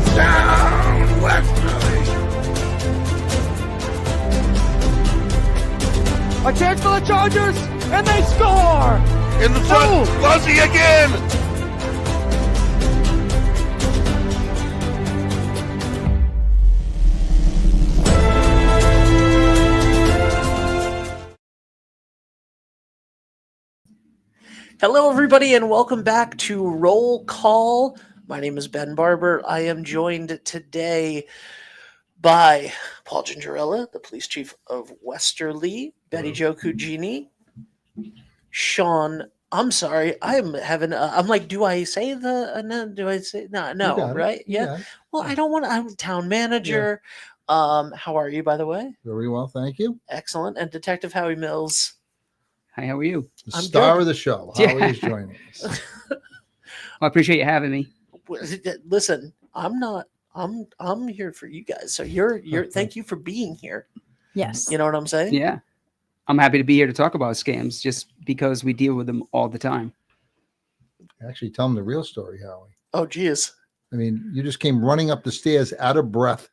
Touchdown, Westerly! A chance for the Chargers, and they score! In the front, Luzzy again! Hello, everybody, and welcome back to Roll Call. My name is Ben Barber. I am joined today by Paul Gingerella, the police chief of Westerly, Betty Jo Cugini, Sean. I'm sorry, I'm having. I'm like, do I say the? No, do I say no? No, right? Yeah. Well, I don't want to. I'm town manager. Yeah. How are you, by the way? Very well, thank you. Excellent. And Detective Howie Mills. Hi, how are you? The star of the show. Howie is joining us. Well, I appreciate you having me. Listen, I'm here for you guys. So you're thank you for being here. Yes. You know what I'm saying? Yeah. I'm happy to be here to talk about scams just because we deal with them all the time. Actually, tell them the real story, Howie. Oh, geez. I mean, you just came running up the stairs out of breath.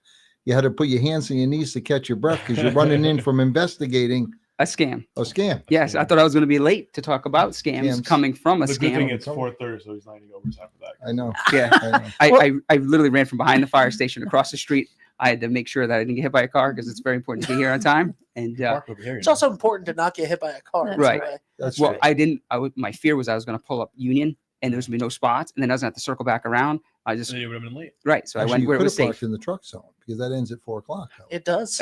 You had to put your hands on your knees to catch your breath because you're running in from investigating a scam. A scam. Yes, I thought I was going to be late to talk about scams coming from a scam. The good thing it's 4:30, so he's not even overtime for that. I know. Yeah. I literally ran from behind the fire station across the street. I had to make sure that I didn't get hit by a car because it's very important to be here on time. And it's also important to not get hit by a car. Right. That's well, right. I didn't. My fear was I was going to pull up Union and there was going to be no spots, and then I was going to have to circle back around. I just you would have been late. Right. So Actually, I went you where it could was have parked safe. in the truck zone because that ends at 4:00. It does.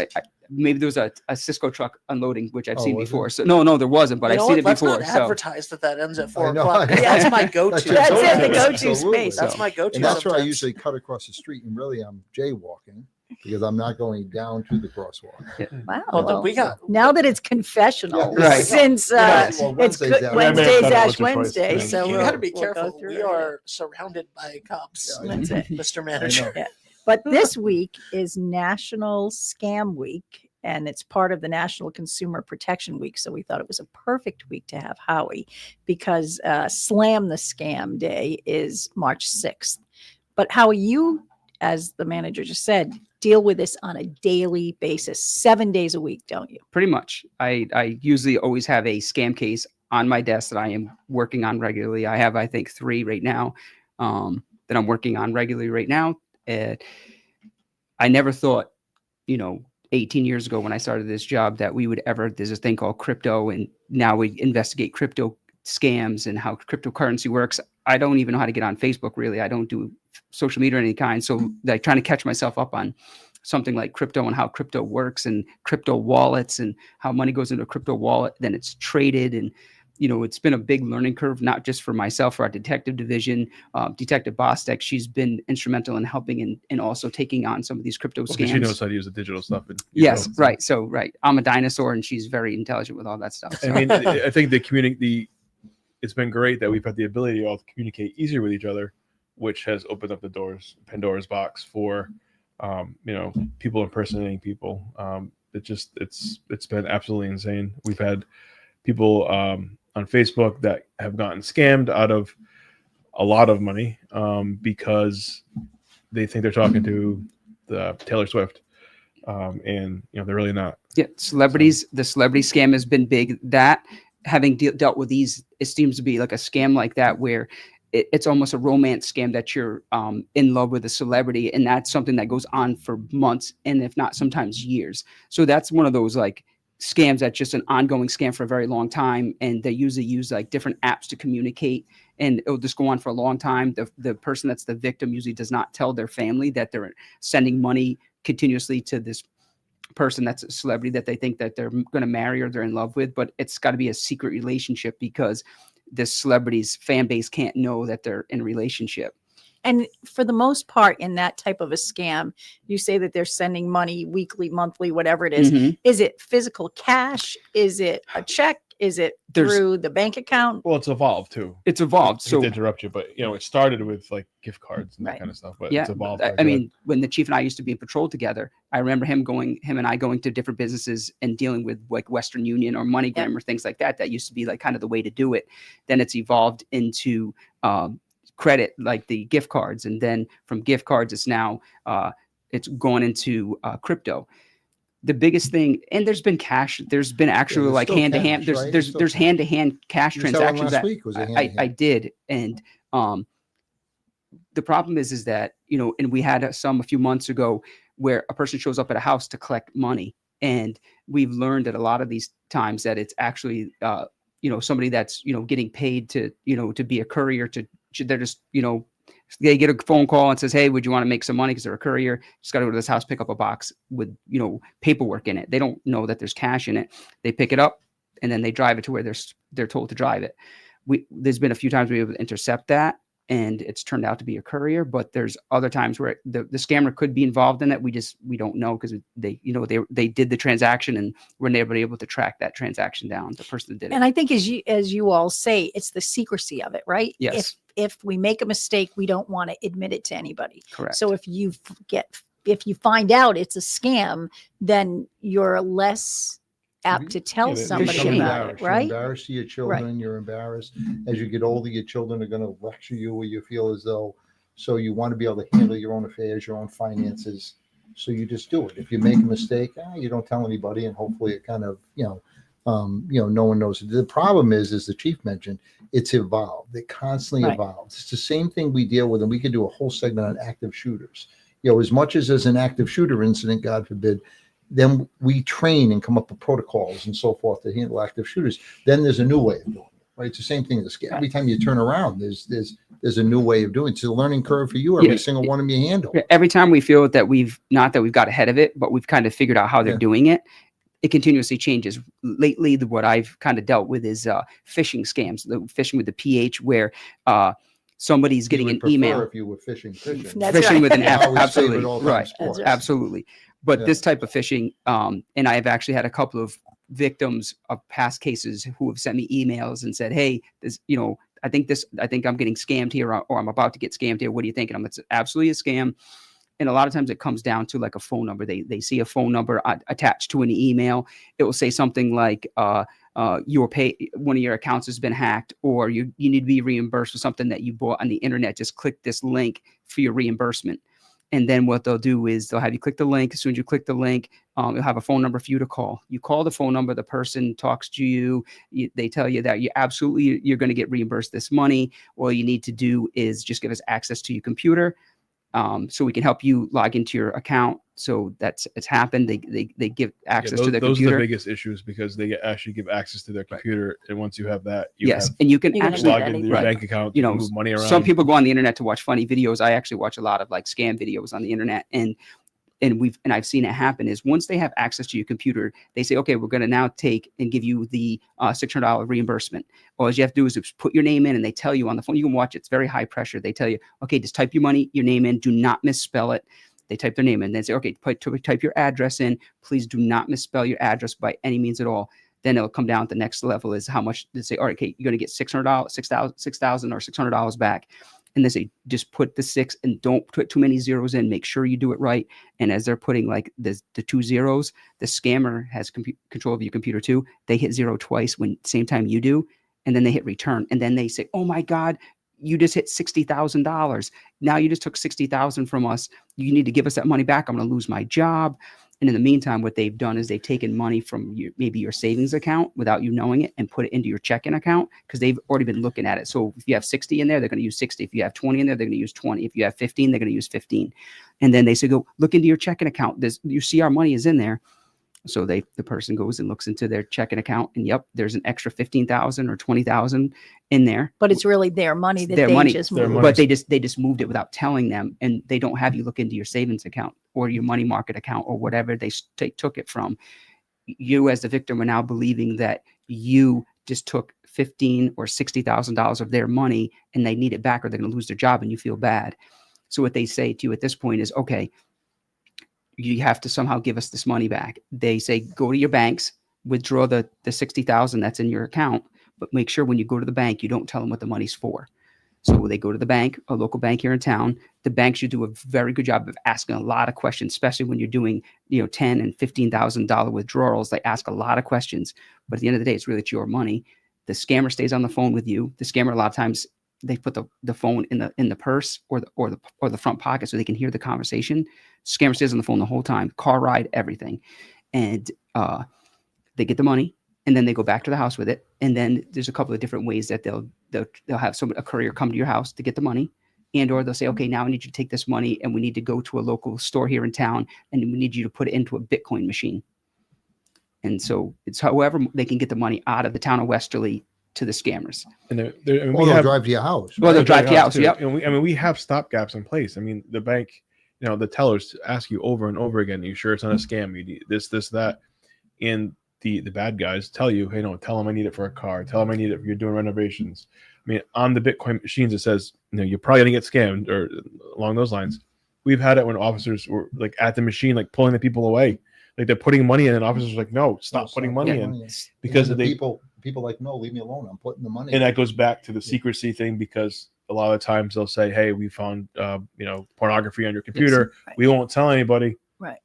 Maybe there was a Cisco truck unloading, which I've Oh, seen was before. it? So no, there wasn't, but You I've know seen what? it Let's before. not So advertise that ends at 4 I know. o'clock. That's my go-to. That's That's your it, the go-to. go-to Absolutely. space. That's my go-to. And that's where I sometimes. usually cut across the street, and really I'm jaywalking because I'm not going down to the crosswalk. Wow. Well, well, we got now that it's confessional, Yeah, right. since Well, it's Wednesday's down. Wednesday's Yeah, Ash man, Wednesday, yeah. so you we'll, got to be we'll go careful. through We it. are surrounded by cops, Yeah, I That's it. Mr. Manager. know. But this week is National Scam Week, and it's part of the National Consumer Protection Week. So we thought it was a perfect week to have Howie because Slam the Scam Day is March 6th. But Howie, you, as the manager just said, deal with this on a daily basis, 7 days a week, don't you? pretty much, I usually always have a scam case on my desk that I am working on regularly. I have, I think, 3 right now that I'm working on regularly right now. I never thought, 18 years ago when I started this job that we would ever, there's a thing called crypto, and now we investigate crypto scams and how cryptocurrency works. I don't even know how to get on Facebook, really. I don't do social media of any kind. So like trying to catch myself up on something like crypto and how crypto works and crypto wallets and how money goes into a crypto wallet, then it's traded. And, it's been a big learning curve, not just for myself, for our detective division. Detective Bostek, she's been instrumental in helping and also taking on some of these crypto scams. She knows how to use the digital stuff. Yes, right. So, right. I'm a dinosaur and she's very intelligent with all that stuff. So. I mean, I think it's been great that we've had the ability to all communicate easier with each other, which has opened up the Pandora's box for, people impersonating people. It's been absolutely insane. We've had people on Facebook that have gotten scammed out of a lot of money because they think they're talking to the Taylor Swift, and they're really not. Yeah, celebrities. The celebrity scam has been big. That having dealt with these, it seems to be like a scam like that where it's almost a romance scam that you're in love with a celebrity, and that's something that goes on for months and if not sometimes years. So that's one of those like scams that's just an ongoing scam for a very long time, and they usually use like different apps to communicate, and it'll just go on for a long time. The person that's the victim usually does not tell their family that they're sending money continuously to this person that's a celebrity that they think that they're going to marry or they're in love with, but it's got to be a secret relationship because this celebrity's fan base can't know that they're in a relationship. And for the most part, in that type of a scam, you say that they're sending money weekly, monthly, whatever it is. Mhm. Is it physical cash? Is it a check? Is it through the bank account? Well, it's evolved too. It's evolved. So So to interrupt you, but it started with like gift cards and that Right. kind of stuff. But yeah, it's evolved. I mean, when the chief and I used to be in patrol together, I remember him and I going to different businesses and dealing with like Western Union or MoneyGram or things like that. That used to be like kind of the way to do it. Then it's evolved into credit, like the gift cards, and then from gift cards, it's now it's going into crypto. The biggest thing, and there's been cash. There's been actually there's like still hand to hand. cash, There's right? there's Still there's cash. hand to hand cash You just had one transactions last that week, was it I hand-to-hand? did, and the problem is that, you know, and we had some a few months ago where a person shows up at a house to collect money, and we've learned that a lot of these times that it's actually you know, somebody that's, you know, getting paid to, you know, to be a courier to, they're just, you know, they get a phone call and says, hey, would you want to make some money because they're a courier? Just got to go to this house, pick up a box with, you know, paperwork in it. They don't know that there's cash in it. They pick it up and then they drive it to where they're told to drive it. There's been a few times we were able to intercept that, and it's turned out to be a courier, but there's other times where the scammer could be involved in it. We don't know because they, you know, they did the transaction and we're never able to track that transaction down, the person that did it. And I think as you all say, it's the secrecy of it, right? Yes. If we make a mistake, we don't want to admit it to anybody. Correct. So if you find out it's a scam, then you're less apt to tell Yeah, they somebody become about it, You're right? embarrassed to your children. You're embarrassed. As you get older, your children are going to lecture you, or you feel as though, so you want to be able to handle your own affairs, your own finances. So you just do it. If you make a mistake, you don't tell anybody, and hopefully it kind of, no one knows. The problem is the chief mentioned, it's evolved. It constantly Right. evolves. It's the same thing we deal with, and we could do a whole segment on active shooters. As much as there's an active shooter incident, God forbid, then we train and come up with protocols and so forth to handle active shooters. Then there's a new way of doing it, right? It's the same thing as every time you turn around, there's a new way of doing it. It's a learning curve for you, every single one of you handle. Every time we feel that we've got ahead of it, but we've kind of figured out how they're doing it, it continuously changes. Lately, what I've kind of dealt with is phishing scams, the phishing with the PH, where somebody's getting an email. If you were phishing. That's Phishing right. with an I F, always absolutely, favorite all-time right, sports. absolutely. But Yeah. this type of phishing, and I've actually had a couple of victims of past cases who have sent me emails and said, "Hey, this, you know, I think I'm getting scammed here, or I'm about to get scammed here. What do you think?" And it's absolutely a scam. And a lot of times it comes down to like a phone number. They see a phone number attached to an email. It will say something like, one of your accounts has been hacked, or you need to be reimbursed for something that you bought on the internet. Just click this link for your reimbursement. And then what they'll do is they'll have you click the link. As soon as you click the link, you'll have a phone number for you to call. You call the phone number, the person talks to you. They tell you that you're going to get reimbursed this money. All you need to do is just give us access to your computer, so we can help you log into your account. So it's happened. They give access to their those computer. are the biggest issues because they actually give access to their computer, and once you have that, And you can You can actually log into your Right. bank account, You know, move money around. some people go on the internet to watch funny videos. I actually watch a lot of like scam videos on the internet, and I've seen it happen is once they have access to your computer, they say, okay, we're going to now take and give you the $600 reimbursement. All you have to do is just put your name in, and they tell you on the phone, you can watch it. It's very high pressure. They tell you, okay, just type your name in. Do not misspell it. They type their name in. Then say, okay, type your address in. Please do not misspell your address by any means at all. Then it'll come down to the next level is how much they say, all right, okay, you're going to get $600, $6,000 or $600 back. And they say, just put the 6 and don't put too many zeros in. Make sure you do it right. And as they're putting like the 2 zeros, the scammer has control of your computer too. They hit 0 twice when same time you do. And then they hit return. And then they say, oh my God, you just hit $60,000. Now you just took $60,000 from us. You need to give us that money back. I'm going to lose my job. And in the meantime, what they've done is they've taken money from maybe your savings account without you knowing it and put it into your checking account because they've already been looking at it. So if you have 60 in there, they're going to use 60. If you have 20 in there, they're going to use 20. If you have 15, they're going to use 15. And then they say, go look into your checking account. You see our money is in there. So the person goes and looks into their checking account, and yep, there's an extra 15,000 or 20,000 in there. But it's really their money that Their they money. just Their moved. money. But they just moved it without telling them, and they don't have you look into your savings account or your money market account or whatever they took it from. You as the victim are now believing that you just took $15,000 or $60,000 of their money and they need it back or they're going to lose their job, and you feel bad. So what they say to you at this point is, okay, you have to somehow give us this money back. They say, go to your banks, withdraw the 60,000 that's in your account, but make sure when you go to the bank, you don't tell them what the money's for. So they go to the bank, a local bank here in town. The bank should do a very good job of asking a lot of questions, especially when you're doing, $10,000 and $15,000 withdrawals. They ask a lot of questions, but at the end of the day, it's your money. The scammer stays on the phone with you. The scammer a lot of times, they put the phone in the purse or the front pocket so they can hear the conversation. Scammer stays on the phone the whole time, car ride, everything, and they get the money and then they go back to the house with it. And then there's a couple of different ways that they'll have a courier come to your house to get the money, and or they'll say, okay, now I need you to take this money and we need to go to a local store here in town and we need you to put it into a Bitcoin machine. And so it's however they can get the money out of the town of Westerly to the scammers. And Or they'll drive to your house. Well, they'll drive to your house. too. Yep. And we have stopgaps in place. I mean, the bank, the tellers ask you over and over again, "Are you sure it's not a scam? You need this, that," and the bad guys tell you, "Hey, no, tell them I need it for a car. Tell them I need it if you're doing renovations." I mean, on the Bitcoin machines, it says, you're probably gonna get scammed, or along those lines. We've had it when officers were like at the machine, like pulling the people away, like they're putting money in, and officers are like, "No, stop putting money in," because people like, "No, leave me alone. I'm putting the money." And that goes back to the secrecy thing, because a lot of times they'll say, "Hey, we found pornography on your computer. Right. We won't tell anybody. Right.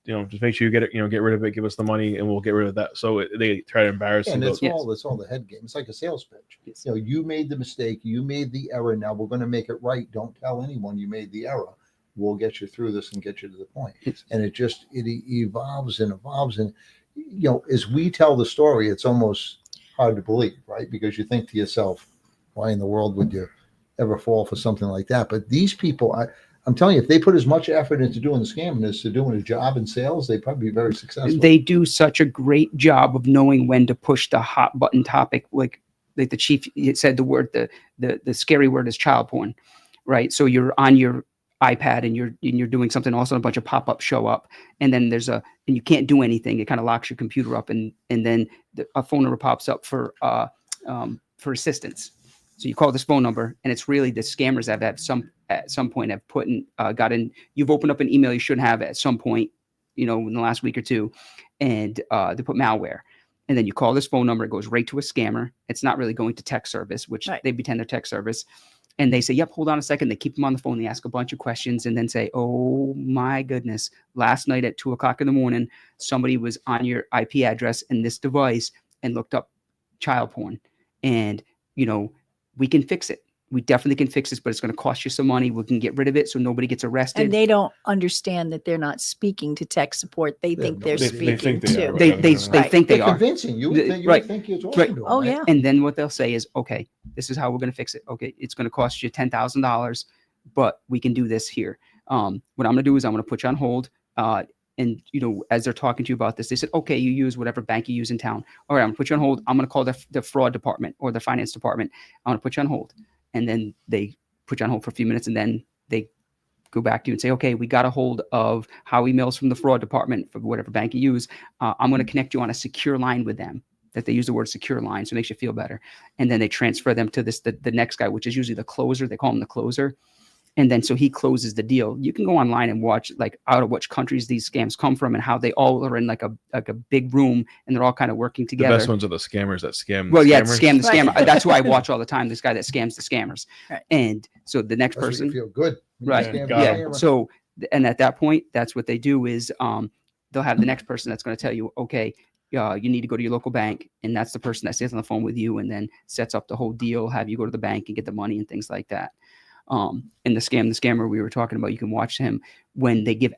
Just make sure you get it. Get rid of it. Give us the money, and we'll get rid of that." So they try to embarrass you. And it's all the head game. It's like a sales pitch. Yes. You made the mistake. You made the error. Now we're going to make it right. Don't tell anyone you made the error. We'll get you through this and get you to the point. Yes. And it evolves and evolves. And as we tell the story, it's almost hard to believe, right? Because you think to yourself, why in the world would you ever fall for something like that? But these people, I'm telling you, if they put as much effort into doing the scamming as to doing a job in sales, they'd probably be very successful. They do such a great job of knowing when to push the hot button topic. Like the chief said, the word, the scary word is child porn, right? So you're on your iPad and you're doing something, also a bunch of pop-ups show up, and then and you can't do anything. It kind of locks your computer up, and then a phone number pops up for assistance. So you call this phone number, and it's really the scammers that at some point have put in, you've opened up an email you shouldn't have at some point, in the last week or two, and they put malware. And then you call this phone number, it goes right to a scammer. It's not really going to tech service, which they pretend they're tech service. And they say, "Yep, hold on a second." They keep them on the phone. They ask a bunch of questions and then say, "Oh my goodness, last night at 2:00 in the morning, somebody was on your IP address and this device and looked up child porn. And, we can fix it. We definitely can fix this, but it's going to cost you some money. We can get rid of it so nobody gets arrested." And they don't understand that they're not speaking to tech support. They think they're speaking think they to. are. They Right. think they They're are. convincing. You would think, Right. you're talking Right. to them. Oh, right? yeah. And then what they'll say is, "Okay, this is how we're going to fix it. Okay, it's going to cost you $10,000, but we can do this here. What I'm going to do is I'm going to put you on hold." And, as they're talking to you about this, they said, "Okay, you use whatever bank you use in town. All right, I'm going to put you on hold. I'm going to call the fraud department or the finance department. I'm going to put you on hold." And then they put you on hold for a few minutes, and then they go back to you and say, "Okay, we got a hold of Howie Mills from the fraud department for whatever bank you use. I'm going to connect you on a secure line with them." That they use the word secure line, so it makes you feel better. And then they transfer them to the next guy, which is usually the closer. They call him the closer. And then so he closes the deal. You can go online and watch out of which countries these scams come from and how they all are in like a big room and they're all kind of working The together. best ones are the scammers that scam. Well, yeah, scammers. scam the scammer. Right. That's who I watch all the time. This guy that scams the scammers. Right. And so the next That's what person, you feel good. when you right? scam got the Yeah. scammer. So, and at that point, that's what they do is they'll have the next person that's going to tell you, "Okay, you need to go to your local bank," and that's the person that stays on the phone with you and then sets up the whole deal, have you go to the bank and get the money and things like that. And the scammer we were talking about, you can watch him when they give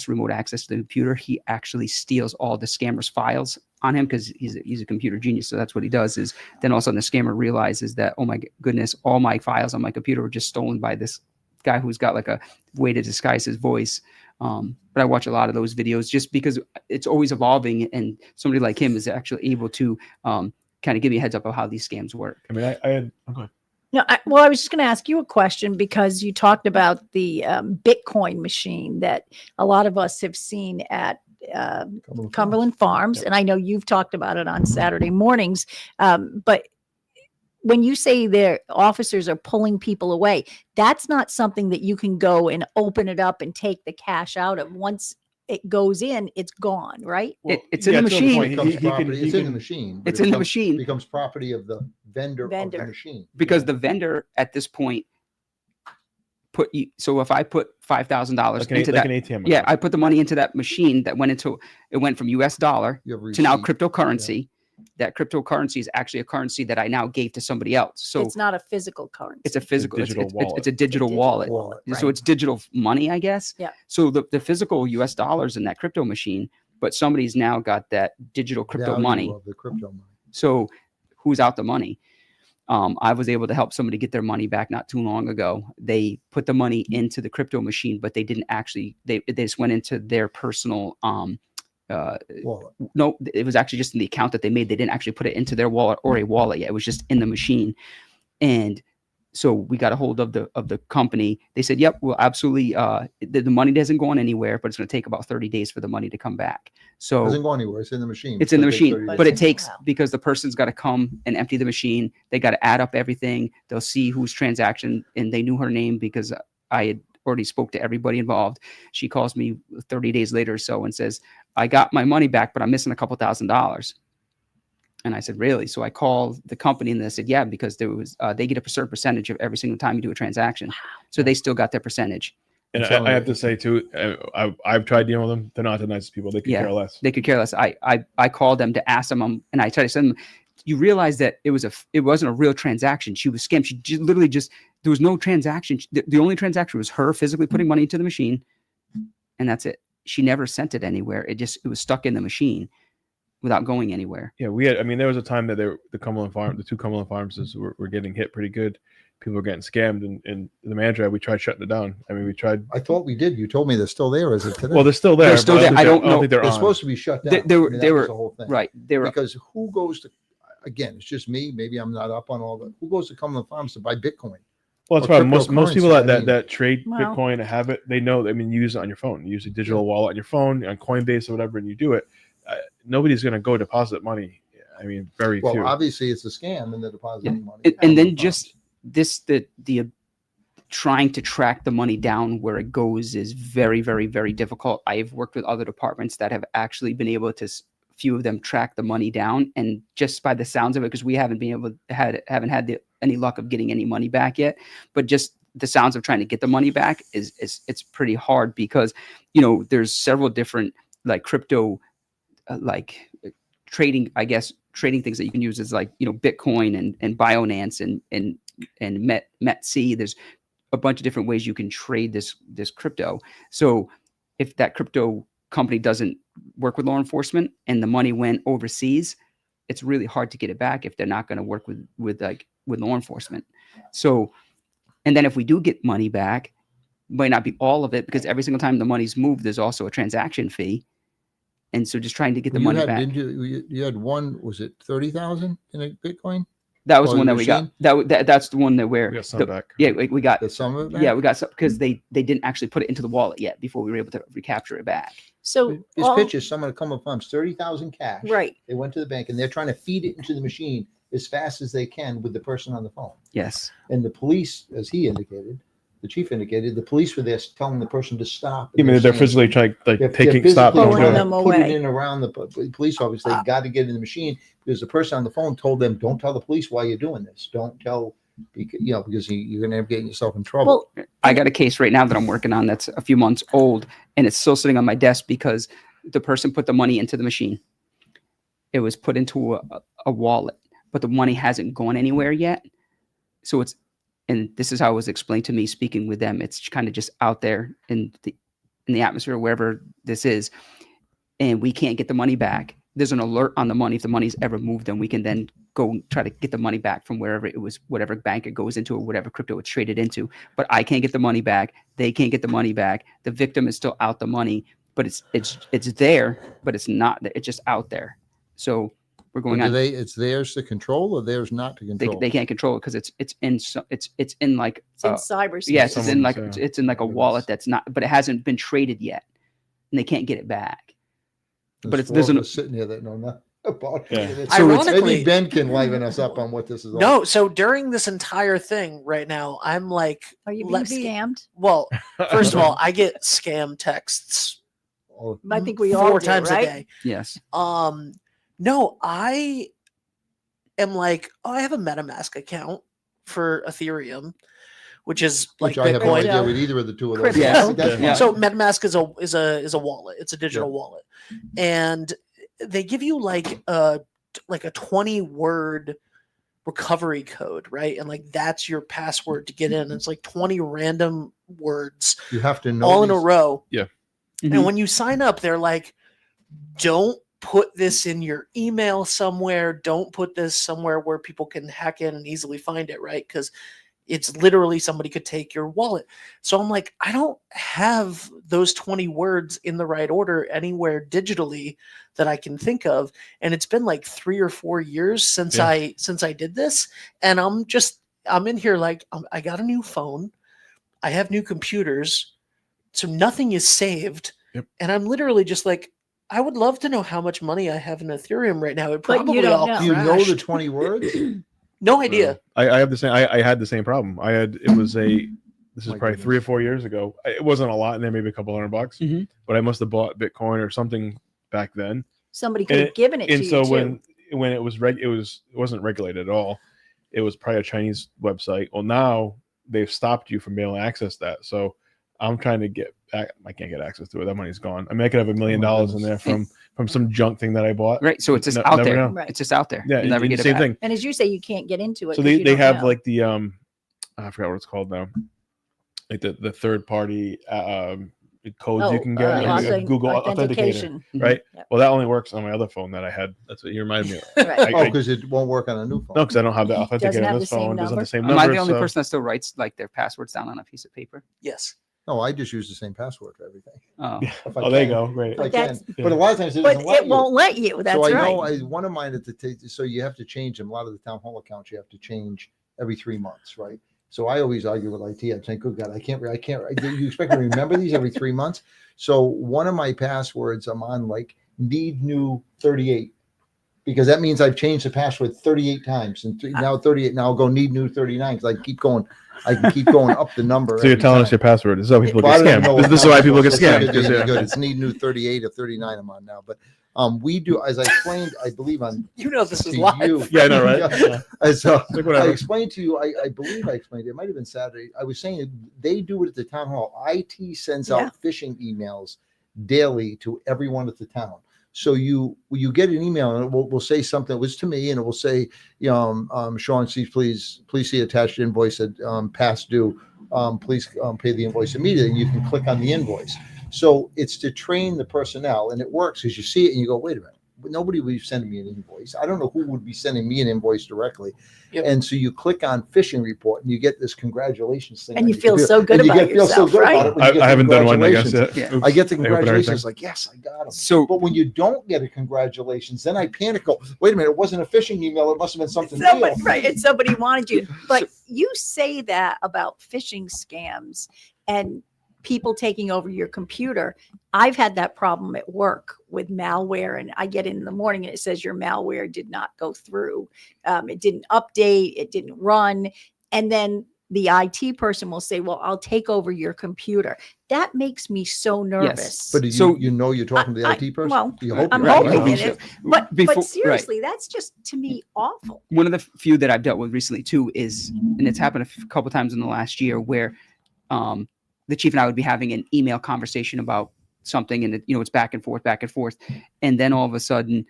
remote access to the computer. He actually steals all the scammer's files on him because he's a computer genius. So that's what he does is then all of a sudden the scammer realizes that, oh my goodness, all my files on my computer were just stolen by this guy who's got like a way to disguise his voice. But I watch a lot of those videos just because it's always evolving, and somebody like him is actually able to kind of give you a heads up of how these scams work. I mean, I had. Okay. No, I was just going to ask you a question because you talked about the Bitcoin machine that a lot of us have seen at Cumberland Farms, and I know you've talked about it on Saturday mornings. But when you say their officers are pulling people away, that's not something that you can go and open it up and take the cash out of. Once it goes in, it's gone, right? It's in the to the machine. point. Becomes He can- property. he It's in can- the machine. but It's it in the becomes- machine. Becomes property of the vendor of the Vendor. machine. Because the vendor at this point put you. So if I put $5,000 Like an, into like that, an ATM. yeah, account. I put the money into that machine that went from US dollar You have to now receipt. cryptocurrency. that cryptocurrency is actually a currency that I now gave to somebody else. So It's not a physical currency. it's a physical, digital it's wallet. a digital wallet. Wallet. So it's digital money, I guess. Yeah. So the physical US dollars in that crypto machine, but somebody's now got that digital crypto Value money. of the crypto money. So who's out the money? I was able to help somebody get their money back not too long ago. They put the money into the crypto machine, but they didn't actually, they just went into their personal, Wallet. no, it was actually just in the account that they made. They didn't actually put it into their wallet or a wallet yet. It was just in the machine. And so we got a hold of the company. They said, yep, well, absolutely. The money doesn't go on anywhere, but it's going to take about 30 days for the money to come back. So Doesn't go anywhere. It's in the machine. it's in the It takes machine, 30 but days. it takes, Wow. because the person's got to come and empty the machine. They got to add up everything. They'll see whose transaction, and they knew her name because I had already spoke to everybody involved. She calls me 30 days later or so and says, I got my money back, but I'm missing a couple $1,000s. And I said, really? So I called the company and they said, yeah, because there was, they get a certain percentage of every single time you do a transaction. So they still got their percentage. And I'm telling I have you. to say too, I've tried dealing with them. They're not the nicest people. They could Yeah. care less. They could care less. I called them to ask them, and I tried to send them. You realize that it wasn't a real transaction. She was scammed. She literally just, there was no transaction. The only transaction was her physically putting money into the machine, and that's it. She never sent it anywhere. It was stuck in the machine without going anywhere. Yeah, we had. I mean, there was a time that the two Cumberland Farms were getting hit pretty good. People were getting scammed, and the manager, we tried shutting it down. I mean, we tried. I thought we did. You told me they're still there. Is it today? Well, they're still there. They're still but there. I don't think know. they're they're on. supposed to be shut They- down. they were- I mean, they that were- was the whole thing. Right. They were. Because who goes to? Again, it's just me. Maybe I'm not up on all that. Who goes to Cumberland Farms to buy Bitcoin? Well, that's or why most people cryptocurrency, I that mean. that trade Well- Bitcoin have it. They know. I mean, you use it on your phone. You use a digital wallet on your phone, on Coinbase or whatever, and you do it. Nobody's going to go deposit money. I mean, very Well, few. obviously it's a scam, and they're depositing money. And then Cumberland just the trying to track the money down where it goes is very, very, very difficult. I've worked with other departments that have actually been able to, few of them, track the money down, and just by the sounds of it, because we haven't been able haven't had any luck of getting any money back yet, but just the sounds of trying to get the money back is it's pretty hard, because there's several different like crypto trading, I guess, trading things that you can use, is like Bitcoin and Binance and METC. There's a bunch of different ways you can trade this crypto. So if that crypto company doesn't work with law enforcement and the money went overseas, it's really hard to get it back if they're not going to work with law enforcement. So, and then if we do get money back, might not be all of it, because every single time the money's moved, there's also a transaction fee. And so just trying to get the money back. Didn't you had one? Was it 30,000 in a Bitcoin? That was Oh, the one the that we got. machine? That's the one that we got some back. yeah, we got. The sum of it? Yeah, we got some, because they didn't actually put it into the wallet yet before we were able to recapture it back. So His all- pitch is someone to come up farms 30,000 cash. right. They went to the bank and they're trying to feed it into the machine as fast as they can with the person on the phone. Yes. And the police, as he indicated, the chief indicated, the police were there telling the person to stop. I mean, they're saying- physically trying, like they're taking physically stop. Pulling and trying to them put it away. in around the police office. They got to get in the machine because the person on the phone told them, "Don't tell the police why you're doing this. Don't tell, because you're going to end up getting yourself in trouble." Well, I got a case right now that I'm working on that's a few months old, and it's still sitting on my desk because the person put the money into the machine. It was put into a wallet, but the money hasn't gone anywhere yet. So and this is how it was explained to me speaking with them. It's kind of just out there in the atmosphere, wherever this is, and we can't get the money back. There's an alert on the money. If the money's ever moved, then we can then go and try to get the money back from wherever it was, whatever bank it goes into or whatever crypto it's traded into. But I can't get the money back. They can't get the money back. The victim is still out the money, but it's there, but it's not. It's just out there. So we're going on. It's theirs to control or theirs not to control? They can't control it because it's in like it's in cyberspace. yes, it's in like Someone's, it's in like a wallet that's not, but it hasn't been traded yet, and they can't get it back. But it's there's four an of us sitting here that know nothing about Yeah. it. So it's- Maybe Ironically, Ben can liven us up on what this is all. no. So during this entire thing right now, I'm like, Are you being let's scammed? well, first of all, I get scam texts Oh, I think we all 4 do, times right? a day. yes. No, I am like, oh, I have a MetaMask account for Ethereum, which is like which I have no Bitcoin. idea with either of the two of those. Crypto. Yeah. That's Yeah. fine. So MetaMask is a wallet. It's a digital wallet, and they give you like a like a 20-word recovery code, right? And like that's your password to get in. It's like 20 random words You have to know all in a these- row. Mhm. And when you sign up, they're like, don't put this in your email somewhere. Don't put this somewhere where people can hack in and easily find it, right? Because it's literally somebody could take your wallet. So I'm like, I don't have those 20 words in the right order anywhere digitally that I can think of. And it's been like 3 or 4 years since Yeah. I did this. And I'm in here like, I got a new phone. I have new computers. So nothing is saved. Yep. And I'm literally just like, I would love to know how much money I have in Ethereum right now. It But you probably don't all know. Do you know the crashed. 20 words? No idea. I have the same. I had the same problem. This is My probably 3 or 4 years ago. It wasn't a lot in there, maybe a couple $100, Mhm. but I must have bought Bitcoin or something back then. Somebody could have given it to And you so too. when it wasn't regulated at all. It was probably a Chinese website. Well, now they've stopped you from being able to access that. So I'm trying to get back. I can't get access to it. That money's gone. I mean, I could have $1 million in there from some junk thing that I bought. Right. So it's just No- out never there. know. Right. It's just out there. Yeah, You'll never and get it same back. thing. And as you say, you can't get into it. So 'cause you they don't have know. like the I forgot what it's called now, like the third party codes you can get, like a Google Authenticator, authentication. right? Yep. Well, that only works on my other phone that I had. That's what you reminded me of. Right. Oh, because it won't work on a new phone. No, because I don't have that Doesn't authenticator have on the this same phone. It doesn't have number? the same Am number. I the only so- person that still writes like their passwords down on a piece of paper? Yes. No, I just use the same password for everything. Oh, Yeah. If I Oh, there you can. go. Great. If I But that's- can. But a lot of times it But doesn't let it you. won't let you. That's so I right. know one of mine at the so you have to change them. A lot of the town hall accounts you have to change every 3 months, right? So I always argue with IT. I'm saying, good God, I can't. You expect me to remember these every 3 months? So one of my passwords, I'm on like need new 38 because that means I've changed the password 38 times and now 38. Now I'll go need new 39 because I keep going. I can keep going up the number. So you're every telling us time. your password. This is how people Well, I get don't even know scammed. what This is why people get password is. scammed. Good, Yeah. good. It's need new 38 or 39 I'm on now. But we do, as I explained, I believe on You know this is to live. you. Yeah, I know, right? Yeah. Yeah. And so Like, I whatever. explained to you, I believe I explained it. It might have been Saturday. I was saying they do it at the town hall. IT sends Yeah. out phishing emails daily to everyone at the town. So you get an email and it will say something. It was to me, and it will say, Sean, please see attached invoice at past due. Please pay the invoice immediately. And you can click on the invoice. So it's to train the personnel, and it works because you see it and you go, wait a minute. Nobody would be sending me an invoice. I don't know who would be sending me an invoice directly. Yep. And so you click on phishing report and you get this congratulations thing. And on you your feel computer. so good And you about feel so yourself, good about right? it when you get I the haven't done one, I guess. congratulations. Yet. Yeah. I get the I open everything. congratulations like, yes, I got them. so But when you don't get a congratulations, then I panic. Go, wait a minute, it wasn't a phishing email. It must have been something Somebody, real. right, and somebody wanted you. But you say that about phishing scams and people taking over your computer. I've had that problem at work with malware, and I get in the morning and it says your malware did not go through. It didn't update, it didn't run. And then the IT person will say, well, I'll take over your computer. That makes me so nervous. But So- you know you're talking to the IT person? well, you hope I'm you're hoping talking it to is. But right. seriously, that's just to me awful. One of the few that I've dealt with recently too is, and it's happened a couple times in the last year, where the chief and I would be having an email conversation about something, and it's back and forth, and then all of a sudden,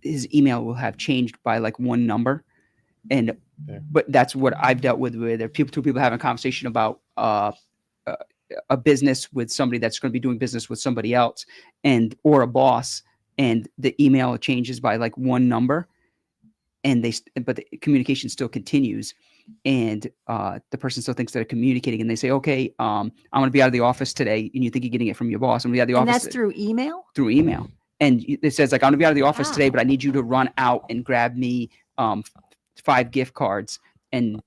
his email will have changed by like one number, and Yeah. but that's what I've dealt with. Where there are two people having a conversation about a business with somebody that's going to be doing business with somebody else, or a boss, and the email changes by like one number, and but the communication still continues, and the person still thinks they're communicating, and they say, okay, I'm going to be out of the office today, and you think you're getting it from your boss. I'm going to be out of the And office that's through email? through email, and it says like, I'm going to be out of the office Wow. today, but I need you to run out and grab me 5 gift cards, and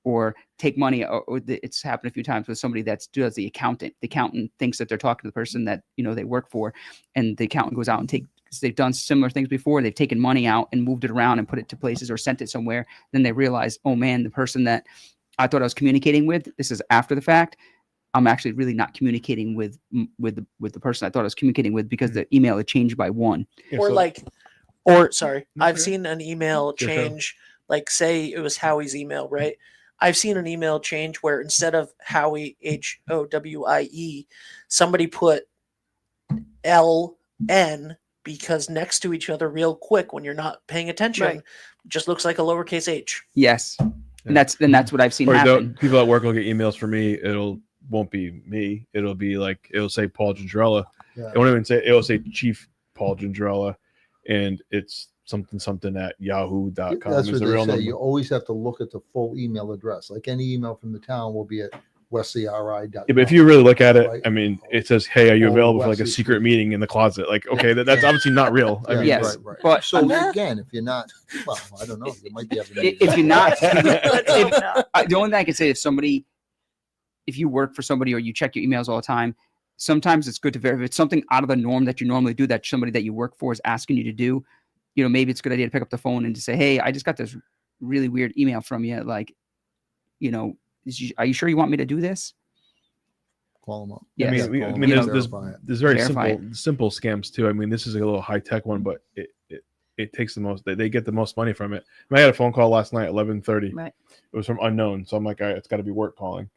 or take money. Or it's happened a few times with somebody that does the accountant. The accountant thinks that they're talking to the person that they work for, and the accountant goes out and they've done similar things before. They've taken money out and moved it around and put it to places or sent it somewhere. Then they realize, oh man, the person that I thought I was communicating with, this is after the fact. I'm actually really not communicating with the person I thought I was communicating with, because the email had changed by one. Yeah, Or so- sorry, No, I've okay. seen an email Sure. change, like say it was Howie's email, right? I've seen an email change where instead of Howie, HOWIE, somebody put LN because next to each other real quick when you're not paying attention Right. just looks like a lowercase h. Yes. Yeah. And that's what I've seen Or happen. people at work will get emails from me. Won't be me. It'll say Paul Gingerella. Yeah. It won't even say. It'll say Chief Paul Gingerella, and it's something at yahoo.com. That's is what the they real say. number. You always have to look at the full email address. Like any email from the town will be at wesleyri.com. Yeah, but if you really look at it, Right. I mean, it says, "Hey, are you Oh, available for like a Wesley secret Street. meeting in the closet?" Like, okay, that's obviously not real. I Yeah, mean, Yes. right. But So Yeah. again, if you're not, well, I don't know. You might be having If you're not, Let's hope not. the only thing I can say, if you work for somebody or you check your emails all the time, sometimes it's good to verify. If it's something out of the norm that you normally do, that somebody that you work for is asking you to do, maybe it's a good idea to pick up the phone and to say, hey, I just got this really weird email from you. Like, are you sure you want me to do this? call them up. Yeah. I Yes. mean, Call them there's up, verify it. there's very Verify simple scams too. I mean, this is a little high tech one, but it takes the most. They get the most money from it. I had a phone call last night at 11:30. Right. It was from unknown, so I'm like, all right, it's got to be work calling.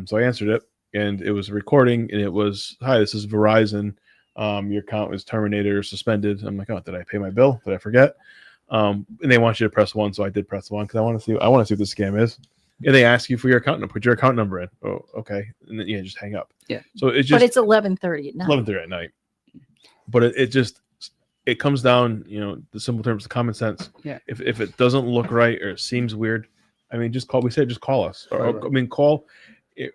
So I answered it, and it was a recording, and it was, "Hi, this is Verizon. Your account is terminated or suspended." I'm like, "Oh, did I pay my bill? Did I forget?" And they want you to press 1, so I did press 1 because I want to see what this scam is. And they ask you for your account number. Put your account number in. Oh, okay, and then just hang up. Yeah. So it's But just it's 11:30 at night. 11:30 at night. But it comes down, the simple terms of common sense. Yeah. If it doesn't look right or it seems weird, I mean, just call us, or Right. I mean,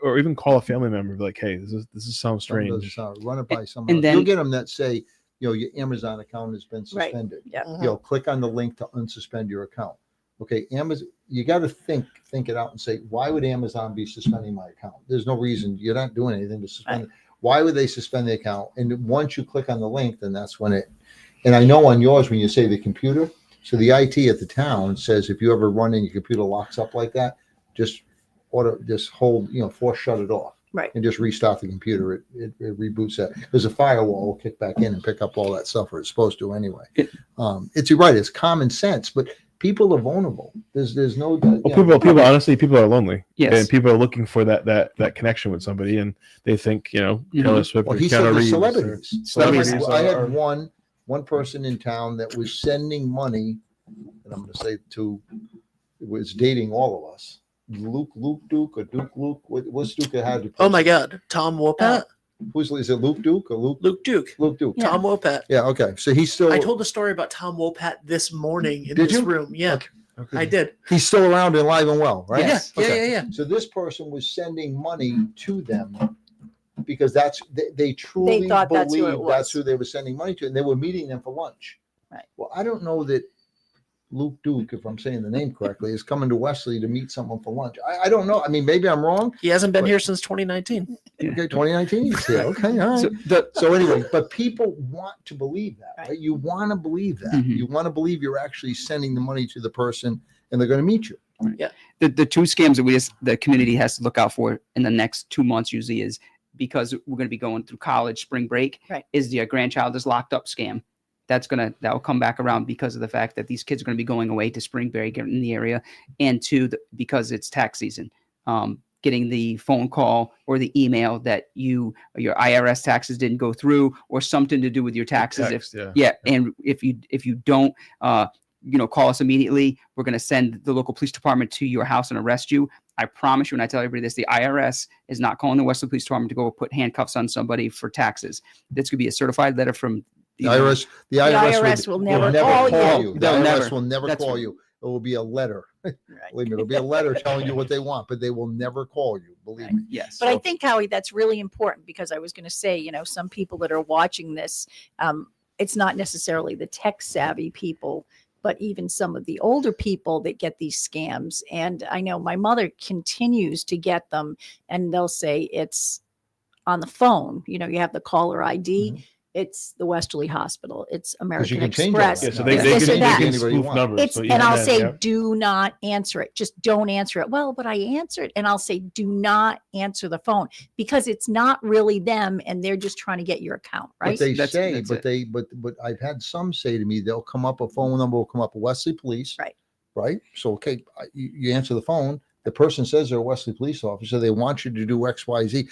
or even call a family member. Be like, hey, this sounds Something doesn't strange. sound- Run it by someone. And else. You'll then- get them that say, your Amazon account has been Right. suspended. Yeah. Click on the link to unsuspend your account. Okay, Amazon, you got to think it out and say, why would Amazon be suspending my account? There's no reason. You're not doing anything to suspend it. Why would they suspend the account? And once you click on the link, then that's when it. And I know on yours when you say the computer, so the IT at the town says if you ever run and your computer locks up like that, just hold, force shut it off. Right. And just restart the computer. It reboots that. There's a firewall will kick back in and pick up all that stuff, or it's supposed to anyway. You're right. It's common sense, but people are vulnerable. There's no. Well, people are lonely. Yes. And people are looking for that connection with somebody, and they think, Taylor Swift Well, or he said Keanu the Reeves. celebrities. Celebrities I are- had one person in town that was sending money, and I'm going to say was dating all of us. Luke Duke or Duke Luke. What's Duke had? Oh my God, Tom Wopat, Is it Luke Duke or Luke? Luke Duke, Luke Duke. Yeah. Tom Wopat. Yeah. Okay. So he's still. I told a story about Tom Wopat this morning in Did this you? room. Yeah, Okay. I did. He's still around and alive and well, right? Yes. Yeah, Okay. yeah. So this person was sending money to them because they truly thought that's who it believed that's was. who they were sending money to, and they were meeting them for lunch. Right. Well, I don't know that Luke Duke, if I'm saying the name correctly, is coming to Wesley to meet someone for lunch. I don't know. I mean, maybe I'm wrong. He hasn't been But- here since 2019. Okay, 2019. He's here. Okay, all right. So anyway, but people want to believe that, right? Right. You want to believe that. Mhm. You want to believe you're actually sending the money to the person, and they're going to meet you. The two scams that the community has to look out for in the next 2 months usually is, because we're going to be going through college spring break, Right. is the grandchild is locked up scam. That will come back around because of the fact that these kids are going to be going away to spring break in the area, and because it's tax season. Getting the phone call or the email that your IRS taxes didn't go through, or something to do with your taxes. Text, yeah. And if you don't, call us immediately. We're going to send the local police department to your house and arrest you. I promise you, and I tell everybody this, the IRS is not calling the Wesley Police Department to go put handcuffs on somebody for taxes. It's going to be a certified letter from The IRS will never call you. The They'll IRS never. will never That's call right. you. It will be a letter. Right. Believe me, it'll be a letter telling you what they want, but they will never call you. Believe me. Yes. But I think, Howie, that's really important, because I was going to say, some people that are watching this, it's not necessarily the tech savvy people, but even some of the older people that get these scams. And I know my mother continues to get them, and they'll say it's on the phone. You have the caller ID. Mhm. It's the Westerly Hospital. It's American can change all Express. that. Yeah, so They it's they this or can that. Anybody you spoof want. numbers. It's, so and I'll yeah, say, yeah. do not answer it. Just don't answer it. Well, but I answer it. And I'll say, do not answer the phone, because it's not really them, and they're just trying to get your account, right? But they That's- say, that's but it. but I've had some say to me, they'll come up, a phone number will come up, Wesley Police. Right. Right. So, okay, you answer the phone. The person says they're a Wesley police officer. They want you to do X, Y, Z.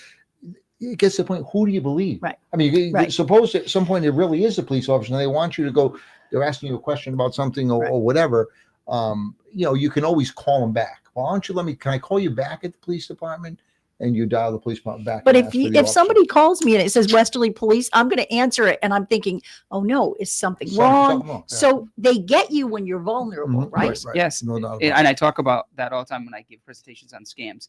it gets to the point, who do you believe? Right. I mean, Right. suppose at some point it really is a police officer and they want you to go, they're asking you a question about something or, Right. or whatever. You can always call them back. Well, why don't you can I call you back at the police department? And you dial the police department back. But and if ask for the if officer. somebody calls me and it says Westerly Police, I'm going to answer it, and I'm thinking, oh no, is something wrong? Something wrong, yeah. So they get you when you're vulnerable, Mhm, right? Yes. No doubt And about I talk about that all the time when I give presentations on scams.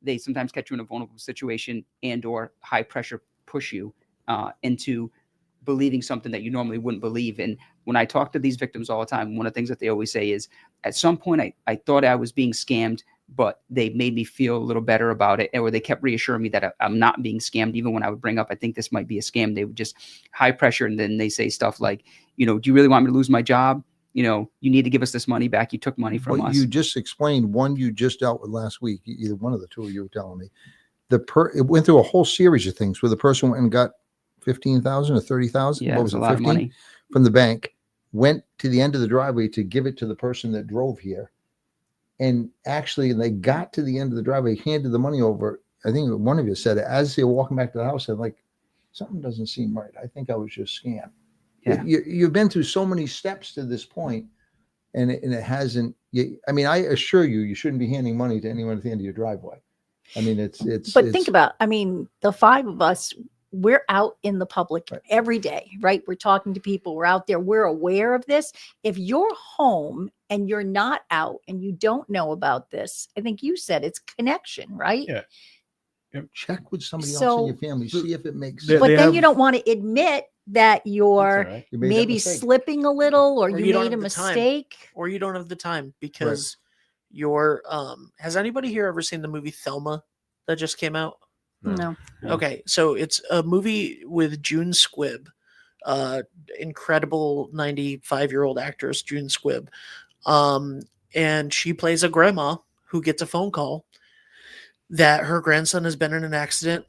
They sometimes catch you in a vulnerable situation and or high pressure push you into believing something that you normally wouldn't believe. And when I talk to these victims all the time, one of the things that they always say is, at some point I thought I was being scammed, but they made me feel a little better about it, or they kept reassuring me that I'm not being scammed. Even when I would bring up, I think this might be a scam, they would just high pressure. And then they say stuff like, do you really want me to lose my job? You need to give us this money back. You took money from What us. you just explained, one you just dealt with last week, either one of the two you were telling me, it went through a whole series of things where the person went and got 15,000 or 30,000. Yeah, What it was was it, a lot of 15? money. From the bank, went to the end of the driveway to give it to the person that drove here. And actually, they got to the end of the driveway, handed the money over. I think one of you said it as they were walking back to the house, said, like, something doesn't seem right. I think I was just scammed. Yeah. You've been through so many steps to this point, and it hasn't. I mean, I assure you, you shouldn't be handing money to anyone at the end of your driveway. I mean, But think about, the five of us, we're out in the public Right. every day, right? We're talking to people, we're out there, we're aware of this. If you're home and you're not out and you don't know about this, I think you said it's connection, right? Yeah. check with somebody else So- in your family, see if it makes They- But sense. then have- you don't want to admit that That's you're all right. You made that maybe mistake. slipping a little, or Or you you don't made a have the time. mistake. Or you don't have the time because you're has anybody here ever seen the movie Thelma that just came out? No. Okay, so it's a movie with June Squibb, incredible 95-year-old actress June Squibb, and she plays a grandma who gets a phone call that her grandson has been in an accident,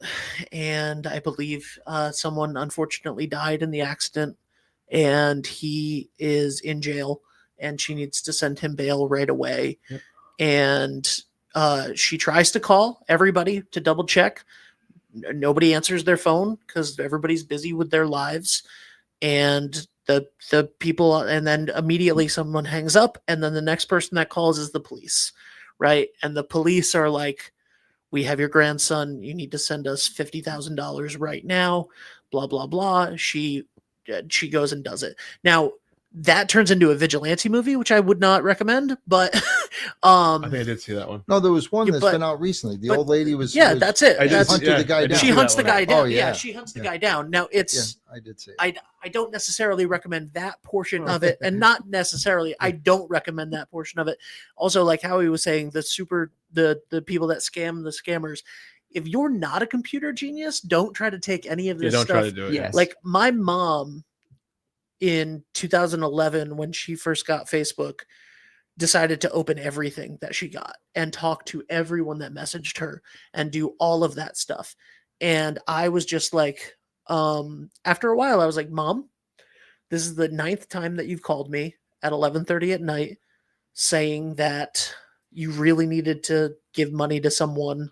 and I believe someone unfortunately died in the accident, and he is in jail, and she needs to send him bail right away, Yep. and she tries to call everybody to double check. Nobody answers their phone because everybody's busy with their lives, and the people, and then immediately someone hangs up, and then the next person that calls is the police, right? And the police are like, we have your grandson, you need to send us $50,000 right now, blah blah blah. She goes and does it. Now that turns into a vigilante movie, which I would not recommend, but I think I did see that one. No, there was one Yeah, that's but- been out recently. The but- old lady was. yeah, that's it. I did That's- see- hunted the guy I did down. she see hunts that the one. guy down. Oh, yeah. yeah. She hunts the Yeah. guy down. Now Yeah, it's I did see. I don't necessarily recommend that portion of it, and not necessarily I don't recommend that portion of it. Also, like Howie was saying, the people that scam the scammers. If you're not a computer genius, don't try to take any of Yeah, this don't try stuff. to do it. Yes. Like my mom in 2011, when she first got Facebook, decided to open everything that she got and talk to everyone that messaged her and do all of that stuff. And I was just like, after a while, I was like, Mom, this is the 9th time that you've called me at 11:30 at night saying that you really needed to give money to someone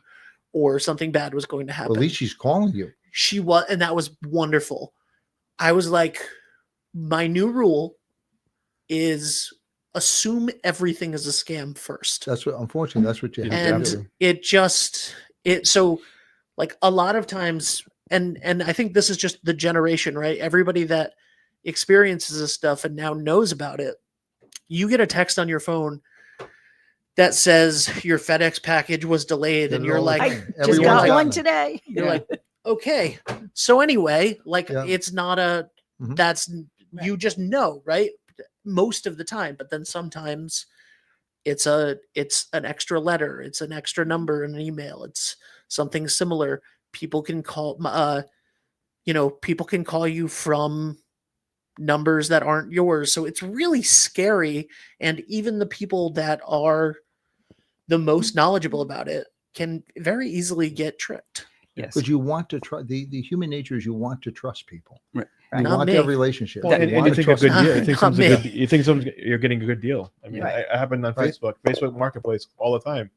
or something bad was going to happen. Well, at least she's calling you. She was, and that was wonderful. I was like, my new rule is assume everything is a scam first. That's what. Unfortunately, that's what you have And to do. so like a lot of times, and I think this is just the generation, right? Everybody that experiences this stuff and now knows about it, you get a text on your phone that says your FedEx package was delayed, Get and it you're all the like, time. Just Everyone's got like- gotten one them. today. you're Yeah. like, okay. So anyway, like Yeah. it's not a Mhm. that's you just know, right? Most of the time, but then sometimes it's an extra letter, it's an extra number in an email, it's something similar. People can call people can call you from numbers that aren't yours. So it's really scary, and even the people that are the most knowledgeable about it can very easily get tricked. Yes. But you want to trust. The human nature is you want to trust people. Right. You Not want me. that relationship. Well, and You you want to think a trust good them. deal. You think Not something's a me. good. You think you're getting a good deal. I mean, Right. it happened on Right. Facebook Marketplace all the time.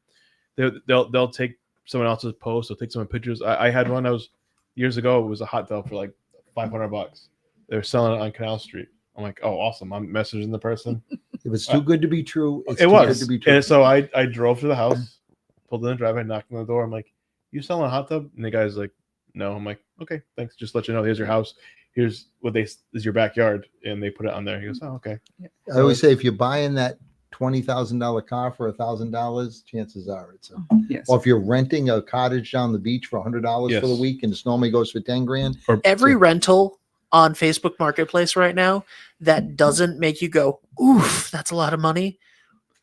They'll take someone else's post. They'll take someone pictures. I had one. I was years ago, it was a hot tub for like $500. They were selling it on Canal Street. I'm like, oh, awesome. I'm messaging the person. If it's too good to be true, it's It too was. good to be true. And so I drove to the house, pulled in the driveway, knocked on the door. I'm like, you selling a hot tub? And the guy's like, no. I'm like, okay, thanks. Just let you know, here's your house. Here's what is your backyard. And they put it on there. He goes, oh, okay. I always say if you're buying that $20,000 car for $1,000, chances are it's a. Yes. Or if you're renting a cottage down the beach for $100 for the Yes. week and it normally goes for 10 grand. Or Every rental on Facebook Marketplace right now that doesn't make you go, oof, that's a lot of money,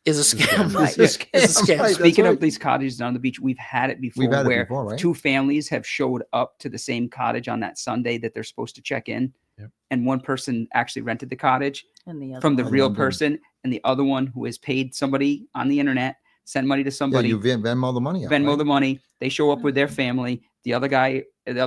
is a scam. Right. Is a scam. Right, Speaking that's of these cottages down the beach, we've had it before We've had it where before, right? two families have showed up to the same cottage on that Sunday that they're supposed to check in. Yep. And one person actually rented the cottage And the other from the one. real one didn't. person, and the other one who has paid somebody on the internet, sent money to Yeah, somebody, you Venmo the money out. Venmo right? the money. They show up with their family. The other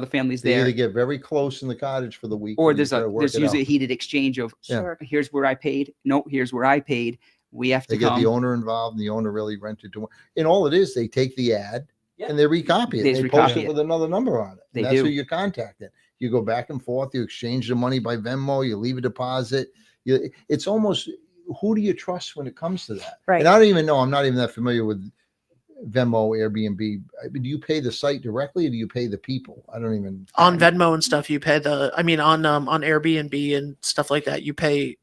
family's They there. either get very close in the cottage for the week, Or you there's try to work there's it usually a out. heated exchange of Yeah. Sure. here's where I paid. No, here's where I paid. We have to They get come. the owner involved, and the owner really rented to. And all it is, they take the ad and they recopy it. They They just post recopy it it. with another number on it. They And that's who do. you're contacting. You go back and forth. You exchange the money by Venmo. You leave a deposit. It's almost, who do you trust when it comes to that? Right. And I don't even know. I'm not even that familiar with Venmo, Airbnb. Do you pay the site directly, or do you pay the people? I don't even. On Venmo and stuff, you pay on Airbnb and stuff like that, you pay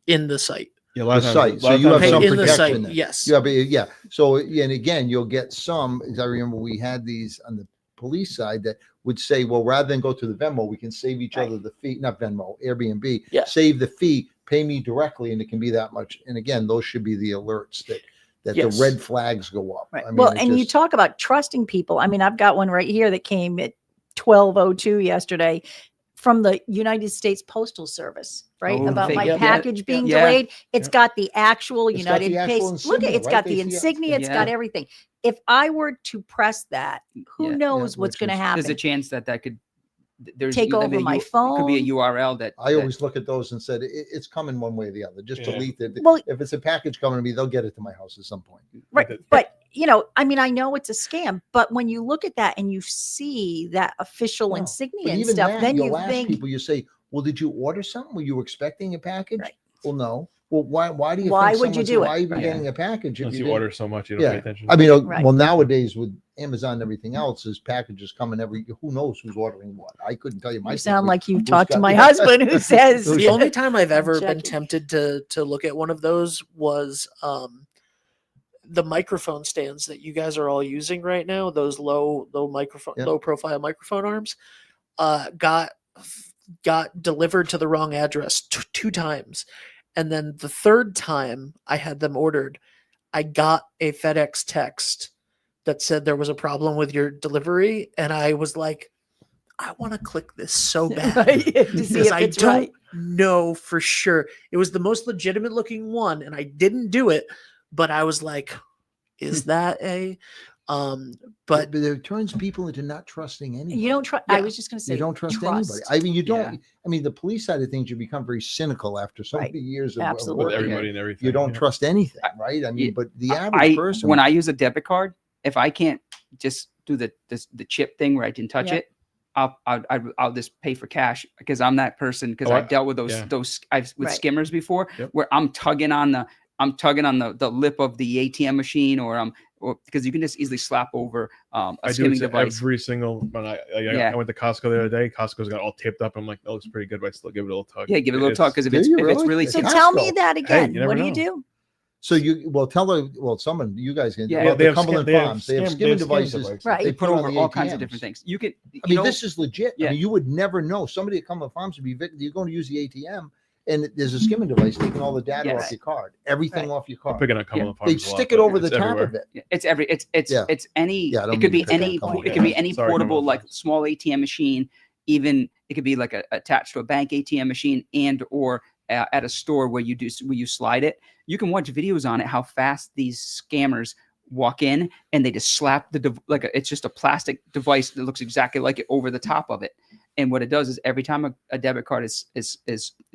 in the site. yeah, a lot of The times, site. a So lot of you have times Pay some in the protection site, there. yes. Yeah, but yeah. So, and again, you'll get some, as I remember we had these on the police side that would say, well, rather than go to the Venmo, we can save each Right. other the fee, not Venmo, Airbnb, Yeah. save the fee, pay me directly, and it can be that much. And again, those should be the alerts that Yes. the red flags go up. Right. I mean, Well, it and you just- talk about trusting people. I mean, I've got one right here that came at 12:02 yesterday from the United States Postal Service, right? Oh, About fake- my yeah, package being yeah. delayed. It's Yeah. got the actual It's got the United actual States. Look at insignia, it's right? got They the see it. insignia. It's got Yeah. everything. If I were to press that, who Yeah. knows Yeah, what's which going to is- happen? There's a chance that could there's Take there may over be my It could be a phone. URL that I that- always look at those and said, it's coming one way or the other. Just Yeah. delete it. Well, If it's a package coming to me, they'll get it to my house at some point. right. that- But I mean, I know it's a scam, but when you look at that and you see that official No, insignia But and even stuff, that, then you'll you ask think, people, you say, well, did you order something? Were you expecting a package? Right. Well, no. Well, why do you Why think would you someone's- do it? Why are you Right. getting a package if Once you you didn't- order so much, you don't Yeah. pay attention. I mean, Right. well, nowadays with Amazon and everything else, is packages coming who knows who's ordering what. I couldn't tell you. you sound week. like you've who's talked to got- my Yeah. husband who says The only time I've ever been Checking. tempted to look at one of those was the microphone stands that you guys are all using right now. Those low microphone, Yeah. low profile microphone arms, got delivered to the wrong address two times, and then the third time I had them ordered, I got a FedEx text that said there was a problem with your delivery, and I was like, I want to click this so bad. right, to see Because if I it's don't right. know for sure. It was the most legitimate looking one, and I didn't do it, but I was like, is that a but But it turns people into not trusting anybody. You don't trust. Yeah. I was just going to say You don't trust anybody. I mean, you don't. Yeah. I mean, the police side of things, you become very cynical after so Right. many years of Absolutely. With working. everybody and everything. You don't yeah. trust anything, right? I mean, Yeah. but the average person, when I use a debit card, if I can't just do the chip thing where I didn't touch Yeah. it, I'll just pay for cash because I'm that person because Oh, I've dealt with yeah. those I've with Right. skimmers before Yep. where I'm tugging on the lip of the ATM machine or because you can just easily slap over a I do it skimming to device. every single when Yeah. I went to Costco the other day. Costco's got all taped up. I'm like, that looks pretty good, but I still give it a little tug. Yeah, give it a little tug because if Do it's you if it's really? really It's So Costco. tell me that again. you never What do you know. do? so someone, you guys can. Yeah. Well, they the have Cumberland Farms, they have skimming devices. Right. they put put on over the all kinds of ATMs. different things. You could I mean, this is legit. Yeah. I mean, you would never know. Somebody at Cumberland Farms would be you're going to use the ATM, and there's a skimming device taking all the data Yes. off your card, everything Right. off your I'm card. picking up Cumberland They Farms a lot, stick it but over the it's top everywhere. of it. it's Yeah. it's any Yeah, I don't it could mean be to pick on any Cumberland. it could be any Sorry, portable Cumberland like Farms. small ATM machine, even it could be like attached to a bank ATM machine and or at a store where you slide it. You can watch videos on it how fast these scammers walk in and they just slap it's just a plastic device that looks exactly like it over the top of it. And what it does is every time a debit card is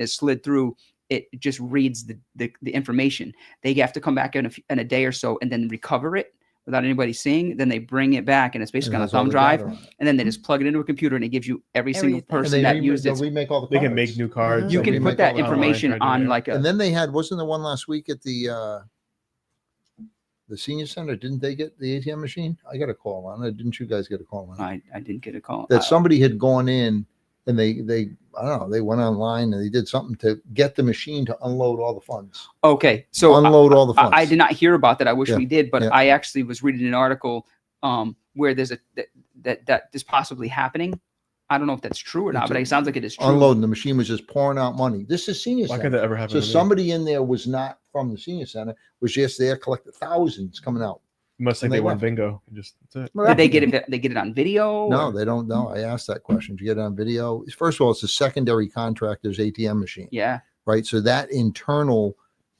slid through, it just reads the information. They have to come back in a day or so and then recover it without anybody seeing. Then they bring it back, and it's basically And on a has all thumb the drive, data on it. and then they just plug it into a computer, and it gives you every single Everything. And person that used it. they'll remake all the They can cards. make new cards. You They'll can remake put that all the cards. information Online, on like a. And then they had, wasn't there one last week at the senior center? Didn't they get the ATM machine? I got a call on it. Didn't you guys get a call on it? I didn't get a call. That somebody had gone in and they I don't know, they went online and they did something to get the machine to unload all the funds. Okay, so Unload all the funds. I did not hear about that. I wish Yeah, we did, but yeah. I actually was reading an article where there's that is possibly happening. I don't know if that's true or not, but it sounds like it is true. Unloading. The machine was just pouring out money. This is senior Why center. could that ever happen? So to me? somebody in there was not from the senior center, was just there, collected thousands coming out. You must think and they they won left. bingo. And just that's it. Right. Did they get it? They get it on video? No, or- they don't know. I asked that question. Did you get it on video? First of all, it's a secondary contractor's ATM machine, Yeah, right? So that internal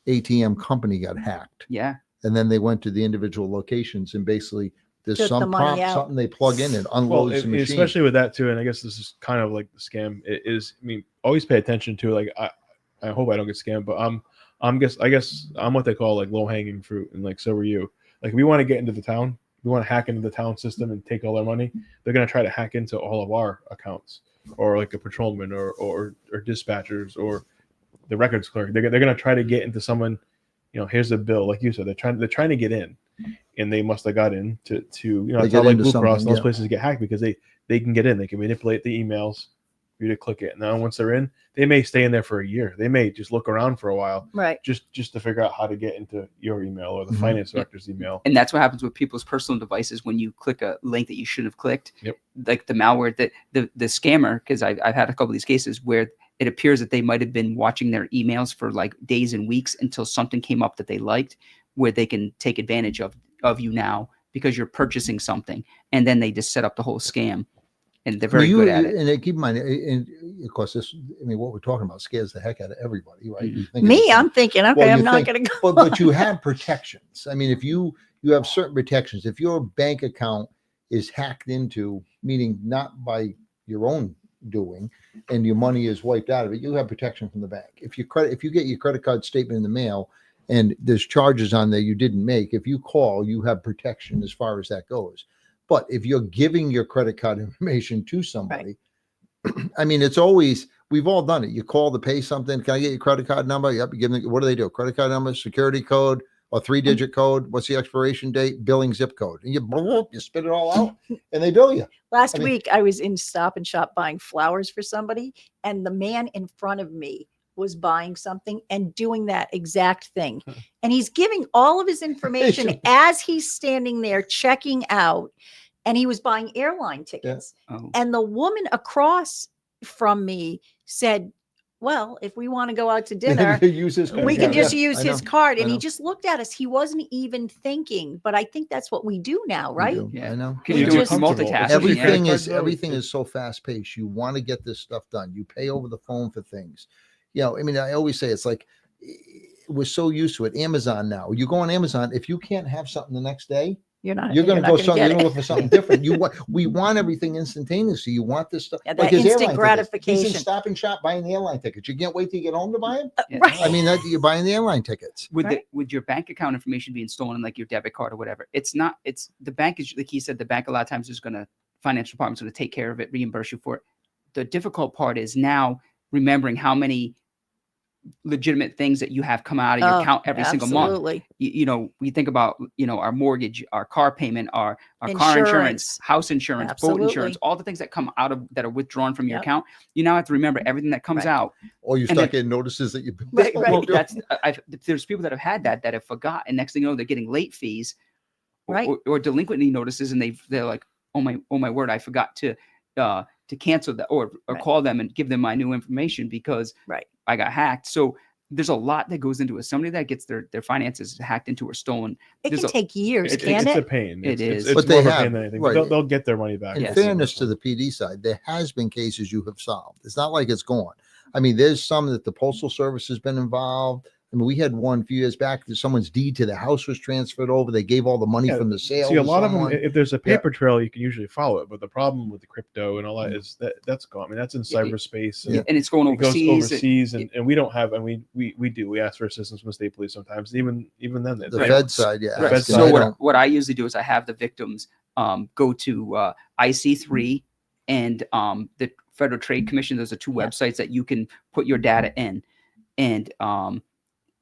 ATM company got hacked. yeah. And then they went to the individual locations and basically there's Took the some money prompt, out. something they plug in and Well, unloads the machine. especially with that too, and I guess this is kind of like the scam. It is. I mean, always pay attention to like. I hope I don't get scammed, but I guess I'm what they call like low hanging fruit, and like so are you. Like we want to get into the town. We want to hack into the town system and take all their money. They're gonna try to hack into all of our accounts, or like a patrolman, or dispatchers, or the records clerk. They're gonna try to get into someone. You know, here's the bill, like you said. They're trying to get in, and they must have got in to you know. They It's get not like into Blue Cross. something, Those yeah. places get hacked because they can get in. They can manipulate the emails for you to click it. Now once they're in, they may stay in there for a year. They may just look around for a while, Right. just to figure out how to get into your email or the Mhm. finance director's email. And that's what happens with people's personal devices when you click a link that you shouldn't have clicked. Yep. Like the malware, the scammer, because I've had a couple of these cases where it appears that they might have been watching their emails for like days and weeks until something came up that they liked, where they can take advantage of you now because you're purchasing something, and then they just set up the whole scam, and they're very good at it. And keep in mind, and of course, what we're talking about scares the heck out of everybody, right? Mhm. You think Me, it's- I'm thinking, okay, Well, I'm you not think- going to go. but you have protections. I mean, if you have certain protections, if your bank account is hacked into, meaning not by your own doing, and your money is wiped out of it, you have protection from the bank. If you get your credit card statement in the mail and there's charges on there you didn't make, if you call, you have protection as far as that goes. But if you're giving your credit card information to somebody, I mean, it's always, we've all done it. You call to pay something. Can I get your credit card number? Yep. You give them, what do they do? Credit card number, security code, or 3-digit code. What's the expiration date? Billing zip code. And you spit it all out and they bill you. Last I mean- week, I was in Stop and Shop buying flowers for somebody, and the man in front of me was buying something and doing that exact thing. And he's giving all of his information as he's standing there checking out, and he was buying airline tickets. Oh. And the woman across from me said, well, if we want to go out to dinner, Use his we card. can just Yeah, use I his know. card. I And he know. just looked at us. He wasn't even thinking, but I think that's what we do now, We right? do. Yeah. I know. Because We you're doing just- multitasking. Everything yeah. is everything is so fast paced. You want to get this stuff done. You pay over the phone for things. You know, I mean, I always say it's like we're so used to it. Amazon now. You go on Amazon, if you can't have something the next day, You're not. you're gonna not go gonna something. get You're gonna it. look for something different. We want everything instantaneously. You want this stuff. Yeah, that his instant airline tickets. He's gratification. in Stop and Shop buying the airline tickets. You can't wait till you get home to buy them. Yeah. Right. I mean, that you're buying the airline tickets. With with your bank account information being stolen, like your debit card or whatever, it's the bank is, like he said, the bank a lot of times is going to, financial department's going to take care of it, reimburse you for it. The difficult part is now remembering how many legitimate things that you have come out of your Oh, account every single month. absolutely. You know, we think about, our mortgage, our car payment, our car insurance, Insurance. house insurance, boat Absolutely. insurance, all the things that come out of that are withdrawn from your Yep. account. You now have to remember everything that comes Right. out. Or you And start then- getting notices that you. Right, right. Well, there's people that have had that have forgot, and next thing you know, they're getting late fees, Right. or delinquency notices, and they're like, oh my word, I forgot to cancel that, or Right. call them and give them my new information because Right. I got hacked. So there's a lot that goes into it. Somebody that gets their finances hacked into or stolen. It There's can take years, It's can't a it? pain. It is. It's But more they of a have, pain than anything. right. But they'll get their money back. In Yes. fairness to the PD side, there has been cases you have solved. It's not like it's gone. I mean, there's some that the Postal Service has been involved. I mean, we had one a few years back that someone's deed to the house was transferred over. They gave all the money Yeah, from the sale. See, a to lot someone. of them, if there's a paper trail, you can usually follow it. But the problem with the crypto and all that is that's gone. I mean, that's in cyberspace. And and it's going it goes overseas. overseas, and we don't have, and we do. We ask for assistance from the state police sometimes. Even then, The Fed side, yeah. The Fed So side. what I usually do is I have the victims go to IC3 and the Federal Trade Commission. Those are two websites that you can put your data in, and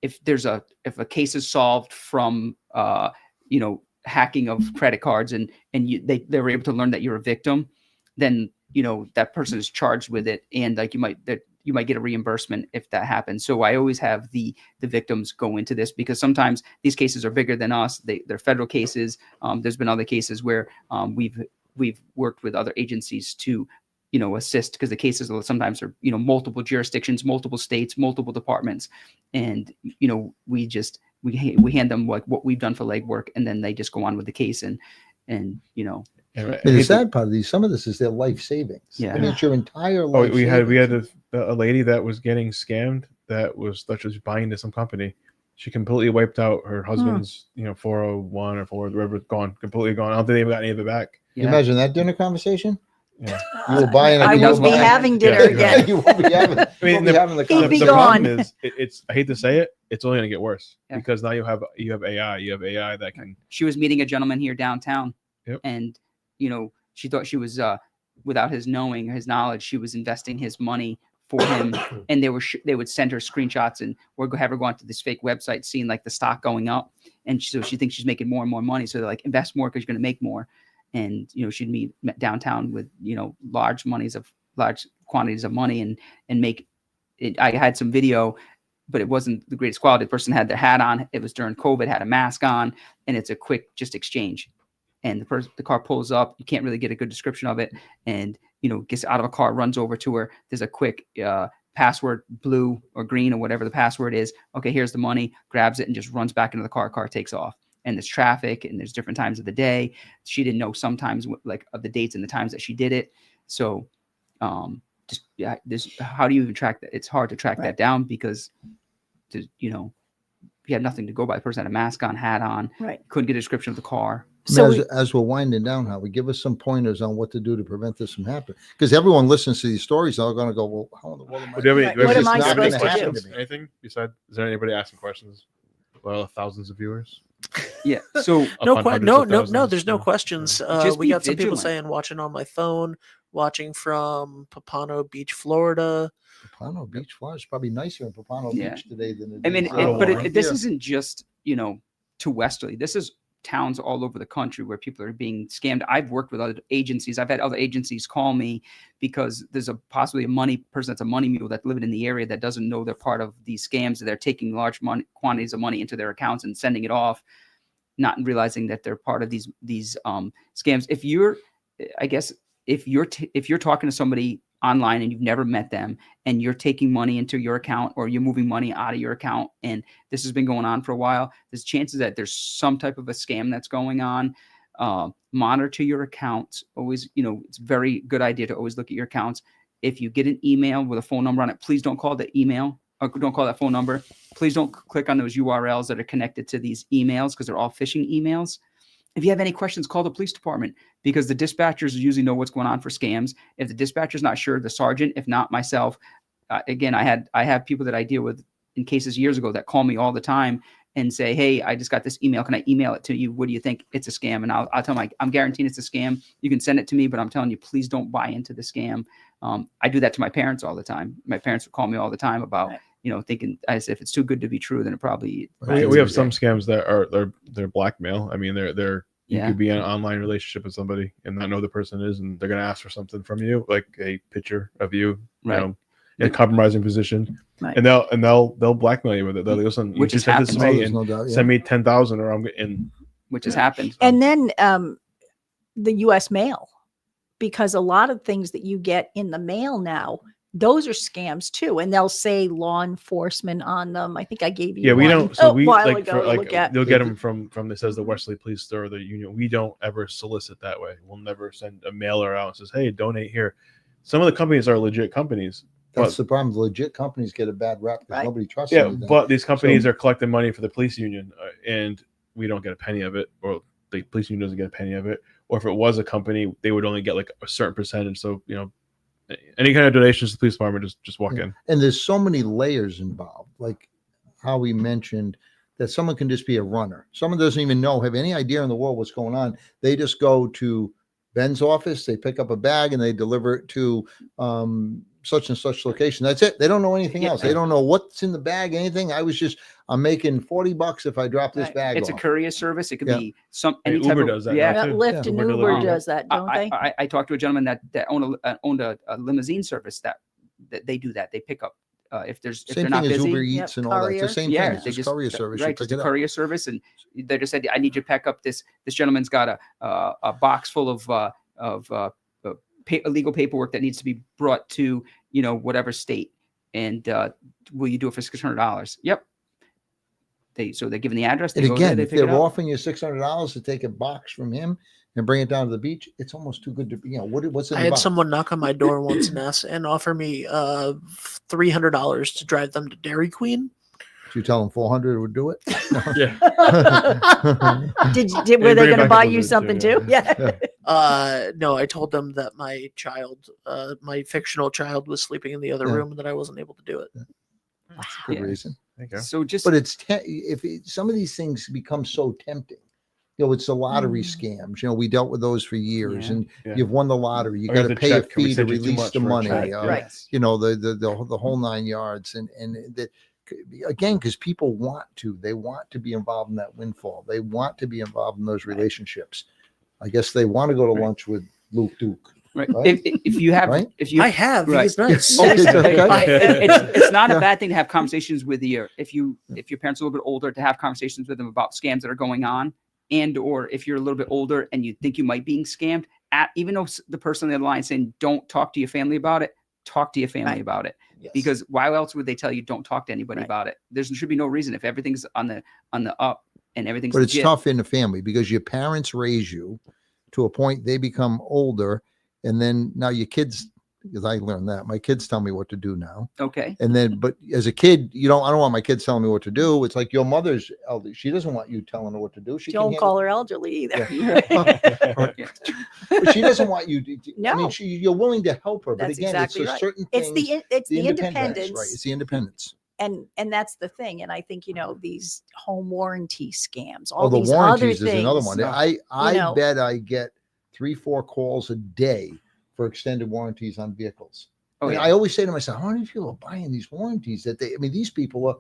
if a case is solved from hacking of credit cards and they were able to learn that you're a victim, then that person is charged with it, and like you might get a reimbursement if that happens. So I always have the victims go into this, because sometimes these cases are bigger than us. They're federal cases. There's been other cases where we've worked with other agencies to assist, because the cases sometimes are multiple jurisdictions, multiple states, multiple departments, and we hand them like what we've done for legwork, and then they just go on with the case and And The sad part of these, some of this is their life savings. Yeah. I mean, it's your entire life. we had savings. a lady that was getting scammed that thought she was buying into some company. She completely wiped out her husband's 401 or 4 whatever, completely gone. I don't think they even got any of it back. Can you imagine that dinner conversation? Yeah. You were buying. I won't be having dinner again. You won't be having. I mean, He'd be the gone. problem is, it's I hate to say it, it's only going to get worse Yeah. because now you have AI that can. She was meeting a gentleman here downtown, Yep. and she thought she was without his knowledge, she was investing his money for him, and they would send her screenshots and or have her go onto this fake website, seeing like the stock going up, and so she thinks she's making more and more money. So they're like, invest more because you're going to make more, and she'd meet downtown with large quantities of money and make it. I had some video, but it wasn't the greatest quality. The person had their hat on. It was during COVID, had a mask on, and it's a quick just exchange. And the car pulls up. You can't really get a good description of it. And, gets out of a car, runs over to her. There's a quick password, blue or green or whatever the password is. Okay, here's the money, grabs it and just runs back into the car. Car takes off. And there's traffic and there's different times of the day. She didn't know sometimes like of the dates and the times that she did it. So how do you even track that? It's hard to track that down because, you had nothing to go by. The person had a mask on, hat on. Right. Couldn't get a description of the car. So as we're winding down, Howie, give us some pointers on what to do to prevent this from happening. Because everyone listens to these stories, they're going to go, "Well, how in the world am I?" Do you have any, What am I do you have any supposed to do? questions? Anything besides? Is there anybody asking questions? Well, thousands of viewers. Yeah. So No, Upon hundreds no, of no, thousands, there's no yeah. questions. Just We be got some people vigilant. saying watching on my phone, watching from Pompano Beach, Florida. Pompano Beach, Florida. It's probably nicer in Pompano Yeah. Beach today than it I mean, is this here. isn't just too westerly. This is towns all over the country where people are being scammed. I've worked with other agencies. I've had other agencies call me because there's possibly a money person that's a money mule that's living in the area that doesn't know they're part of these scams. They're taking large quantities of money into their accounts and sending it off, not realizing that they're part of these scams. If you're talking to somebody online and you've never met them and you're taking money into your account or you're moving money out of your account and this has been going on for a while, there's chances that there's some type of a scam that's going on. Monitor your accounts. Always, it's a very good idea to always look at your accounts. If you get an email with a phone number on it, please don't call the email or don't call that phone number. Please don't click on those URLs that are connected to these emails because they're all phishing emails. If you have any questions, call the police department because the dispatchers usually know what's going on for scams. If the dispatcher's not sure, the sergeant, if not myself. Again, I have people that I deal with in cases years ago that call me all the time and say, "Hey, I just got this email. Can I email it to you? What do you think? It's a scam." And I'll tell them, I'm guaranteeing it's a scam. You can send it to me, but I'm telling you, please don't buy into the scam. I do that to my parents all the time. My parents would call me all the time about, thinking as if it's too good to be true, then it probably. We have some scams that they're blackmail. I mean, they're you Yeah. could be in an online relationship with somebody and not know the person is, and they're going to ask for something from you, like a picture of you, Right. in a compromising position, Right. and they'll blackmail you with it. They'll listen, you Which just has send this to Oh, me there's and no doubt. Yeah. send me 10,000 or I'm in. Which has happened. And then the U.S. mail, because a lot of things that you get in the mail now, those are scams too, and they'll say law enforcement on them. I think I gave you. Yeah, we one don't. So a we while like ago for to like look at. they'll get them from that says the Wesley Police Store or the Union. We don't ever solicit that way. We'll never send a mailer out and says, "Hey, donate here." Some of the companies are legit companies. That's But the problem. Legit companies get a bad rap because Right. nobody trusts yeah, anything. but these companies are collecting money for the police union, and we don't get a penny of it, or the police union doesn't get a penny of it. Or if it was a company, they would only get like a certain percentage. So any kind of donations to the police department, just walk Yeah. in. And there's so many layers involved, like how we mentioned that someone can just be a runner. Someone doesn't even have any idea in the world what's going on. They just go to Ben's office, they pick up a bag and they deliver it to such and such location. That's it. They don't know anything else. They don't know what's in the bag, anything. I'm making $40 if I drop this Right. bag It's a off. courier service. It could Yeah. be And any type Uber of does that yeah. now, Yeah, too. Lyft and Uber Uber delivery. does that, don't they? I talked to a gentleman that owned a limousine service that they do that. They pick up if Same they're thing not as busy. Uber Eats and all that. It's courier. the same Yeah, thing. It's they just courier service. You right, pick just a it up. courier service, and they just said, "I need you to pack up this." This gentleman's got a box full of legal paperwork that needs to be brought to whatever state, and will you do it for $600? Yep. They're giving the address. They And go again, there, if they pick it they're up. offering you $600 to take a box from him and bring it down to the beach, it's almost too good to be. What's in I the had box? someone knock on my door once and offer me $300 to drive them to Dairy Queen. Did you tell him 400 would do it? Yeah. Did were Yeah, they bring it going to back buy a little you bit, something too, too? Yeah. No, I told them that my child, my fictional child, was sleeping in the other Yeah. room and that I wasn't able to do it. That's a good Yeah. reason. There you go. So just But some of these things become so tempting. It's the lottery scams. We dealt with those for years, Yeah. and Yeah. you've won the lottery. You Or got you to have to pay a check, can we fee to send you too release much the for a money. check? Right. The whole 9 yards, and that again, because people they want to be involved in that windfall. They want to be involved in those relationships. I guess they want to go to Right. lunch with Luke Duke. right. Right? If you have Right? if you I have. Right. He's nice. Okay, okay. it's not Yeah. a bad thing to have conversations with your if your parents are a little bit older, to have conversations with them about scams that are going on, and or if you're a little bit older and you think you might be being scammed, even though the person on the other line is saying don't talk to your family about it, talk to your family Right. about it. Yes. Because why else would they tell you don't talk to anybody Right. about it? There should be no reason if everything's on the up and everything's But it's legit. tough in the family because your parents raise you to a point they become older, and then now your kids, because I learned that my kids tell me what to do now. Okay. And then, but as a kid, I don't want my kids telling me what to do. It's like your mother's elder. She doesn't want you telling her what to do. She Don't can call her elderly either. Yeah. but she doesn't want you to. I No. mean, you're willing to help her, but That's again, exactly it's a right. certain It's things, the independence, independence, right? It's the independence. and that's the thing. And I think these home warranty scams, Oh, all the these other warranties things. is another one. I know. bet I get 3-4 calls a day for extended warranties on vehicles. Oh, And yeah. I always say to myself, how many people are buying these warranties these people are,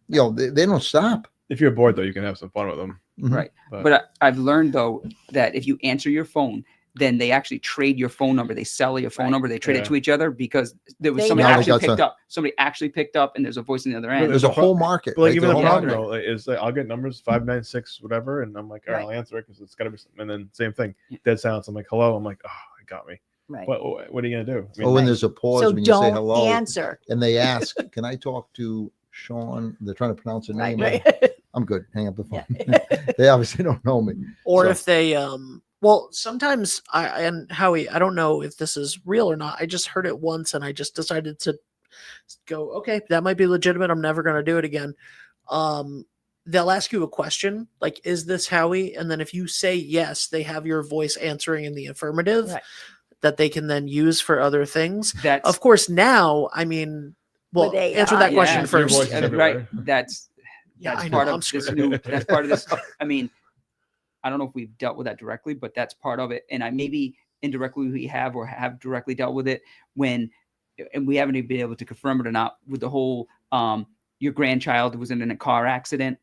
they don't stop. If you're bored though, you can have some fun with them. Mhm. Right. But I've learned though that if you answer your phone, then they actually trade your phone number. They sell your phone Right. number. They trade it Yeah. to each other because there was They somebody know. actually Now they got picked up. Somebody actually picked up, and there's a voice on the other end. There's a whole market. But like right? even The the whole problem market. though is like, I'll get numbers 596 whatever, and I'm like, all right, Right. I'll answer it because it's gotta be something. And then same thing, dead silence. I'm like, hello. I'm like, oh, it got me. Right. What are you gonna do? I mean, Oh, when there's a pause So when you say don't hello, answer. and they ask, "Can I talk to Sean?" They're trying to pronounce a Right. name. Right. I'm good. Hang up the phone. Yeah. They obviously don't know me. Or So- if they well, sometimes and Howie, I don't know if this is real or not. I just heard it once and I just decided to go, okay, that might be legitimate. I'm never going to do it again. They'll ask you a question like, is this Howie? And then if you say yes, they have your voice answering in the affirmative Right. that they can then use for other things. That's Of course, now, I mean, well, With AI, answer that yeah. question your first. voice is everywhere. right. That's Yeah, I know, part I'm of this screwed. new. That's part of this. I mean, I don't know if we've dealt with that directly, but that's part of it. And I maybe indirectly we have or have directly dealt with it when, and we haven't even been able to confirm it or not with the whole your grandchild was in a car accident.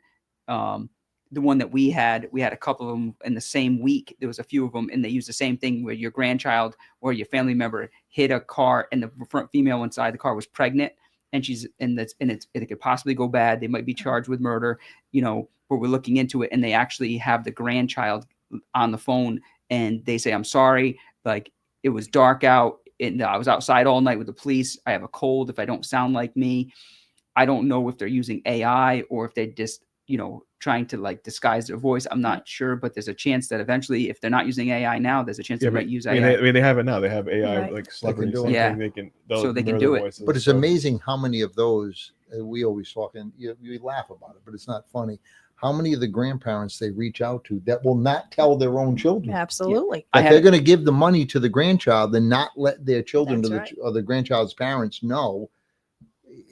The one that we had a couple of them in the same week. There was a few of them, and they used the same thing where your grandchild or your family member hit a car, and the front female inside the car was pregnant, and it could possibly go bad. They might be charged with murder, but we're looking into it, and they actually have the grandchild on the phone, and they say, "I'm sorry, like it was dark out, and I was outside all night with the police. I have a cold. If I don't sound like me." I don't know if they're using AI or if they just trying to like disguise their voice. I'm not sure, but there's a chance that eventually, if they're not using AI now, there's a chance they might use AI. I mean, they have it now. They have AI Right. like celebrities. do Same it. Yeah. thing. They can. So they can mirror do their it. voices, But it's so- amazing how many of those we always talk, and you laugh about it, but it's not funny. How many of the grandparents they reach out to that will not tell their own children? Absolutely. I That had- they're going to give the money to the grandchild and not let their children That's to right. or the grandchild's parents know.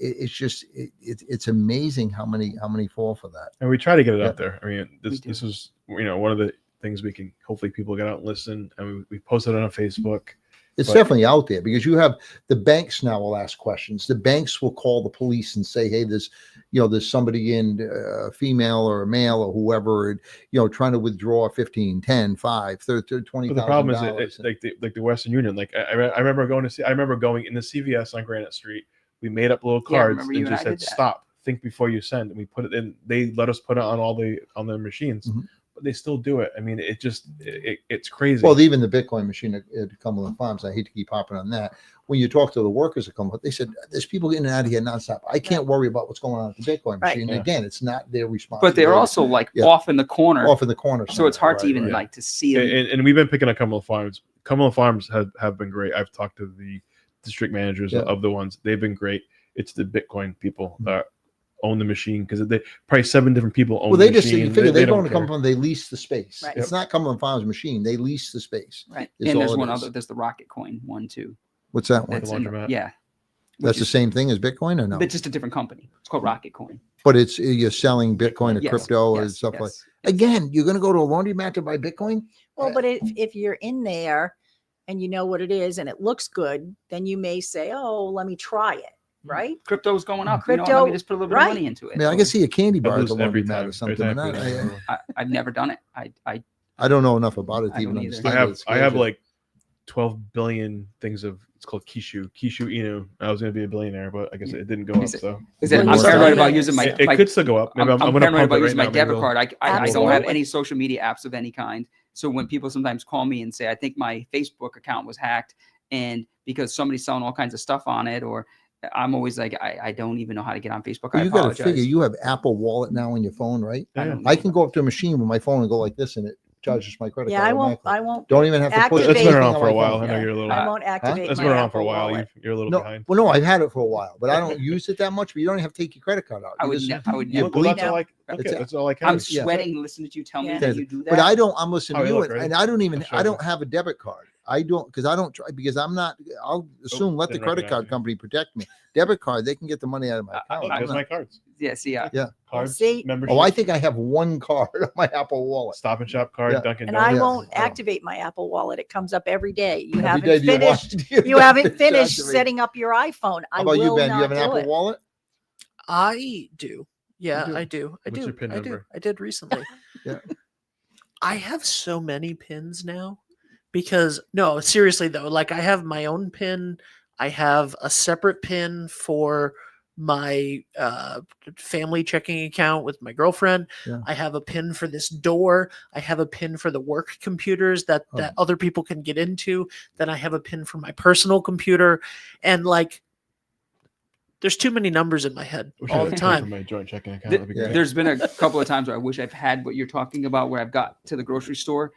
It's just it's amazing how many fall for that. And we try to get it Yeah. out there. I mean, We this do. this is one of the things we can hopefully people get out and listen. And we posted it on Facebook. It's But- definitely out there because you have the banks now will ask questions. The banks will call the police and say, "Hey, there's somebody in female or a male or whoever, trying to withdraw 15, 10, 5, 30, $20,000." But the problem is that like the Western Union. Like I remember going in the CVS on Granite Street. We made up little Yeah, I cards remember you and and just I said, did that. "Stop, think before you send." And we put it in. They let us put it on on the machines, Mhm. but they still do it. I mean, it's crazy. Well, even the Bitcoin machine at Cumberland Farms, I hate to keep hopping on that. When you talk to the workers at Cumberland, they said, there's people getting out of here nonstop. I can't worry about what's going on at the Bitcoin Right. machine. Yeah. Again, it's not their responsibility. But they're also like Yeah. off in the corner, off in the corner. so it's hard to somewhere, even right. like to see them. and we've been picking on Cumberland Farms. Cumberland Farms have been great. I've talked to the district managers Yeah. of the ones. They've been great. It's the Bitcoin people Mhm. that own the machine because they probably 7 different people own Well, the they just machine. you figure they don't own a care. Cumberland, they lease the space. Right. It's not Cumberland Farms machine. They lease the space. Right. is And all there's it one is. other. There's the Rocket Coin one too. What's that one? That's laundromat. yeah. That's Which the is- same thing as Bitcoin or no? But just a different company. It's called Rocket Coin. But it's you're selling Bitcoin or Yes, crypto or yes, stuff like. yes. Again, you're going to go to a laundromat to buy Bitcoin? Well, but if you're in there and you know what it is and it looks good, then you may say, "Oh, let me try it." Right? Crypto's going up. Let Crypto, me just put a little bit right. of money into it. I mean, I can see a candy I bar at lose the every laundromat time. or Every something. time And I put it in. I've never done it. I don't know enough about it to I even don't either. understand. I have it. It I have scares like 12 billion things of it's called Kishu Inu. I was going to be a billionaire, but I guess it didn't go up. Is it- So Is Well, it, you I'm still paranoid have about it. using my. it my could still go up. Maybe I'm I'm going to paranoid pump about it right using my now. debit Maybe card. I don't have Absolutely. any social media apps of any kind. So when people sometimes call me and say, I think my Facebook account was hacked, and because somebody's selling all kinds of stuff on it, or I'm always like, I don't even know how to get on Facebook. Well, I you got to apologize. figure you have Apple Wallet now on your phone, right? I Yeah. don't I know. can go up to a machine with my phone and go like this, and it charges my credit Yeah, card. I won't. automatically. I won't. Don't even have to push. Activate- It's been around anything for a on my while. phone. I know Yeah. you're a little. I won't activate It's my been around Apple for a while. Wallet. You're a little No, behind. well, no, I've had it for a while, but I don't use it that much. But you don't even have to take your credit card out. I You would, just- I would you never. Well, bleed that's all I. It's Okay, a- that's all I can. I'm Yeah. sweating listening to you tell me Yeah. that you do that. But I'm listening How to you you, look, ready? and I don't even. I'll show I you. don't have a debit card. I don't because I don't try because I'm not. I'll assume let the didn't credit recognize card you. company protect me. Debit card, they can get the money out of my account. Look, I'm there's not- my cards. Yeah, see, Cards. see- Membership. Oh, I think I have one card on my Apple Wallet. Stop and Shop card. Yeah. Dunkin' And I Donuts. won't Yeah. activate my Apple Wallet. It comes up every day. You Every haven't day do you finished. watch- You haven't finished Activate. setting up your iPhone. I How about will you, Ben? not Do you have an do Apple it. Wallet? I do. Yeah, do? I do. I What's do. your PIN I do. number? I did recently. Yeah. I have so many pins now because no, seriously though, like I have my own pin. I have a separate pin for my family checking account with my girlfriend. Yeah. I have a pin for this door. I have a pin for the work computers that Oh. other people can get into. Then I have a pin for my personal computer, and like, there's too many numbers in my head Wish all I the had a pin for time. my joint checking account. Th- That'd be Yeah. great. there's been a couple of times where I wish I've had what you're talking about, where I've got to the grocery store,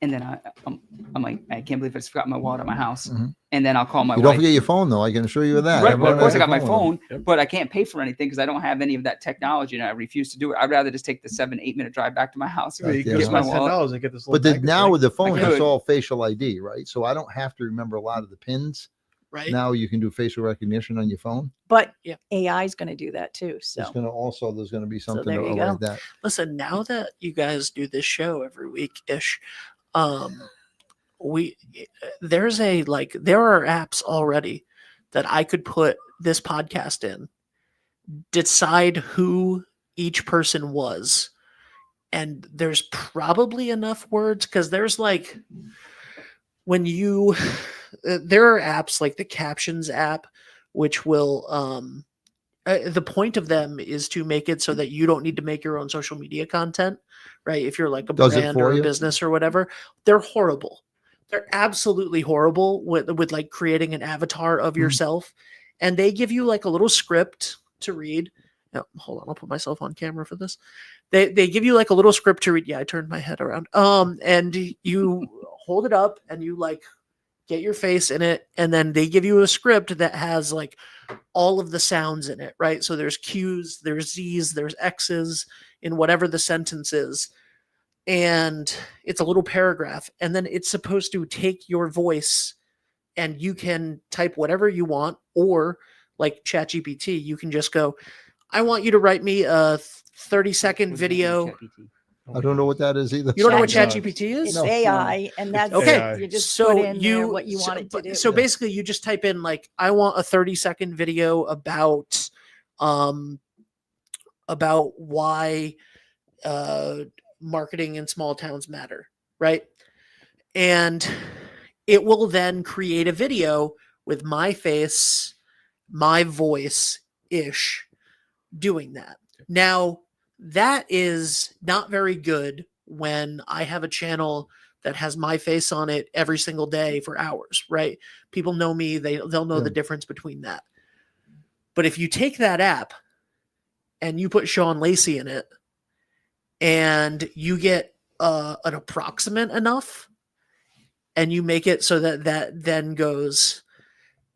and then I'm like, I can't believe I just forgot my wallet at my house, Mhm. and then I'll call my You don't wife. forget your phone, though. I can assure you of that. Right, well, Everyone of course I has got my a with them. phone, Yep. but I can't pay for anything because I don't have any of that technology, and I refuse to do it. I'd rather just take the 7-8 minute drive back to my house. Yeah, you Yeah. can Get my spend wallet. $10 and get this. But little bag now thing. with the phone, it's could. all facial ID, right? So I don't have to remember a lot of the pins. Right? Now you can do facial recognition on your phone. But Yeah. AI is going to do that too. So There's going to be So something there you like go. that. Listen, now that you guys do this show every week ish, there are apps already that I could put this podcast in, decide who each person was, and there's probably enough words because there's like when you there are apps like the captions app which will the point of them is to make it so that you don't need to make your own social media content, right? If you're like a Does it brand for or a you? business or whatever, they're horrible. They're absolutely horrible with like creating an avatar of Mhm. yourself, and they give you like a little script to read, No, hold on. I'll put myself on camera for this. They give you like a little script to read. Yeah, I turned my head around. And you hold it up and you like get your face in it, and then they give you a script that has like all of the sounds in it, right? So there's Q's, there's Z's, there's X's in whatever the sentence is. And it's a little paragraph. And then it's supposed to take your voice and you can type whatever you want, or like ChatGPT, you can just go, I want you to write me a 30-second video. I don't know what that is either. You don't know what Chat- ChatGPT is? It's No. AI, and that's Okay. You just So put in there you- what you want it to do. So basically you just type in like, I want a 30-second video about why marketing in small towns matter, right? And it will then create a video with my face, my voice ish doing that. Now, that is not very good when I have a channel that has my face on it every single day for hours, right? People know me, they'll know the difference between that. But if you take that app and you put Sean Lacey in it and you get an approximate enough, and you make it so that then goes,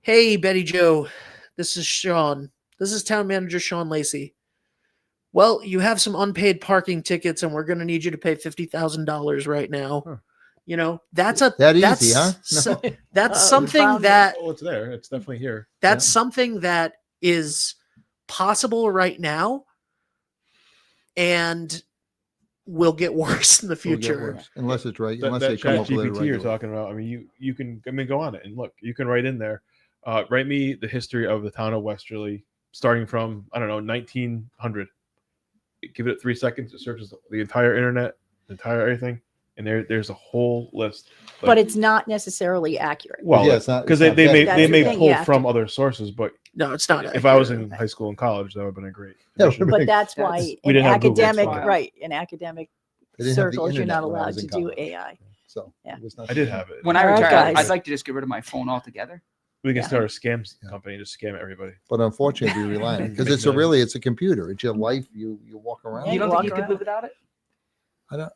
hey, Betty Joe, this is Sean. This is town manager Sean Lacey. Well, you have some unpaid parking tickets, and we're going to need you to pay $50,000 right now. Huh. You know, that's a That that's, easy, huh? so- No. that's Uh-oh, something found it. that Oh, it's there. It's definitely here. that's something that is possible right now, and will get worse in the It'll get future. worse, unless it's right. That, Unless that they come chat up with it GPT you're right. talking about. I mean, you can go on it and look. You can write in there. Write me the history of the town of Westerly, starting from 1900. Give it 3 seconds. It searches the entire internet, the entire everything, and there's a whole list. But it's not necessarily accurate. Well, Yeah, it's not- because it's they not may vetted. they That's may the thing, pull you have from to- other sources, but No, it's not. if I was accurate. in high school and college, that would have been a great. Yeah, addition. But that's That's- why we in didn't have Google, that's academic, why. right? In academic They didn't have the circles, you're internet not when I allowed was to in do college. AI. So Yeah. it was not I did have it. When I All right, retire, guys. I'd like to just get rid of my phone altogether. We can Yeah. start a scam Yeah. company, just scam everybody. But unfortunately, we rely on it because Make it's a millions. computer. It's your life. You walk around. Yeah, You don't walk think you could around. live without it?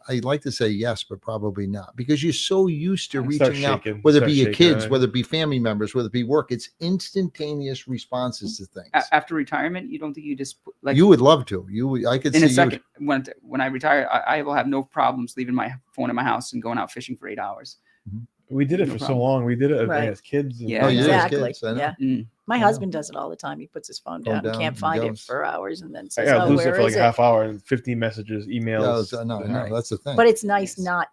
I'd like to say yes, but probably not, because you're so used to Start reaching out, shaking, whether it start be your shaking, kids, whether it be family members, whether it be work. It's instantaneous responses to things. After retirement, you don't think you just like You would love to. I could in see a you. second when I retire, I will have no problems leaving my phone in my house and going out fishing for 8 hours. We did it No for so problem. long. We did it Right. as kids. And Yeah, Oh, you did as Exactly. kids, I know. Yeah. Mm. My I know. husband does it all the time. He puts his phone down, and down can't and find it goes. for hours, and then I says, gotta "Oh, lose it where for like is a it?" half hour and 15 messages, Yeah, emails. no, Right. that's the thing. But it's nice Yes. not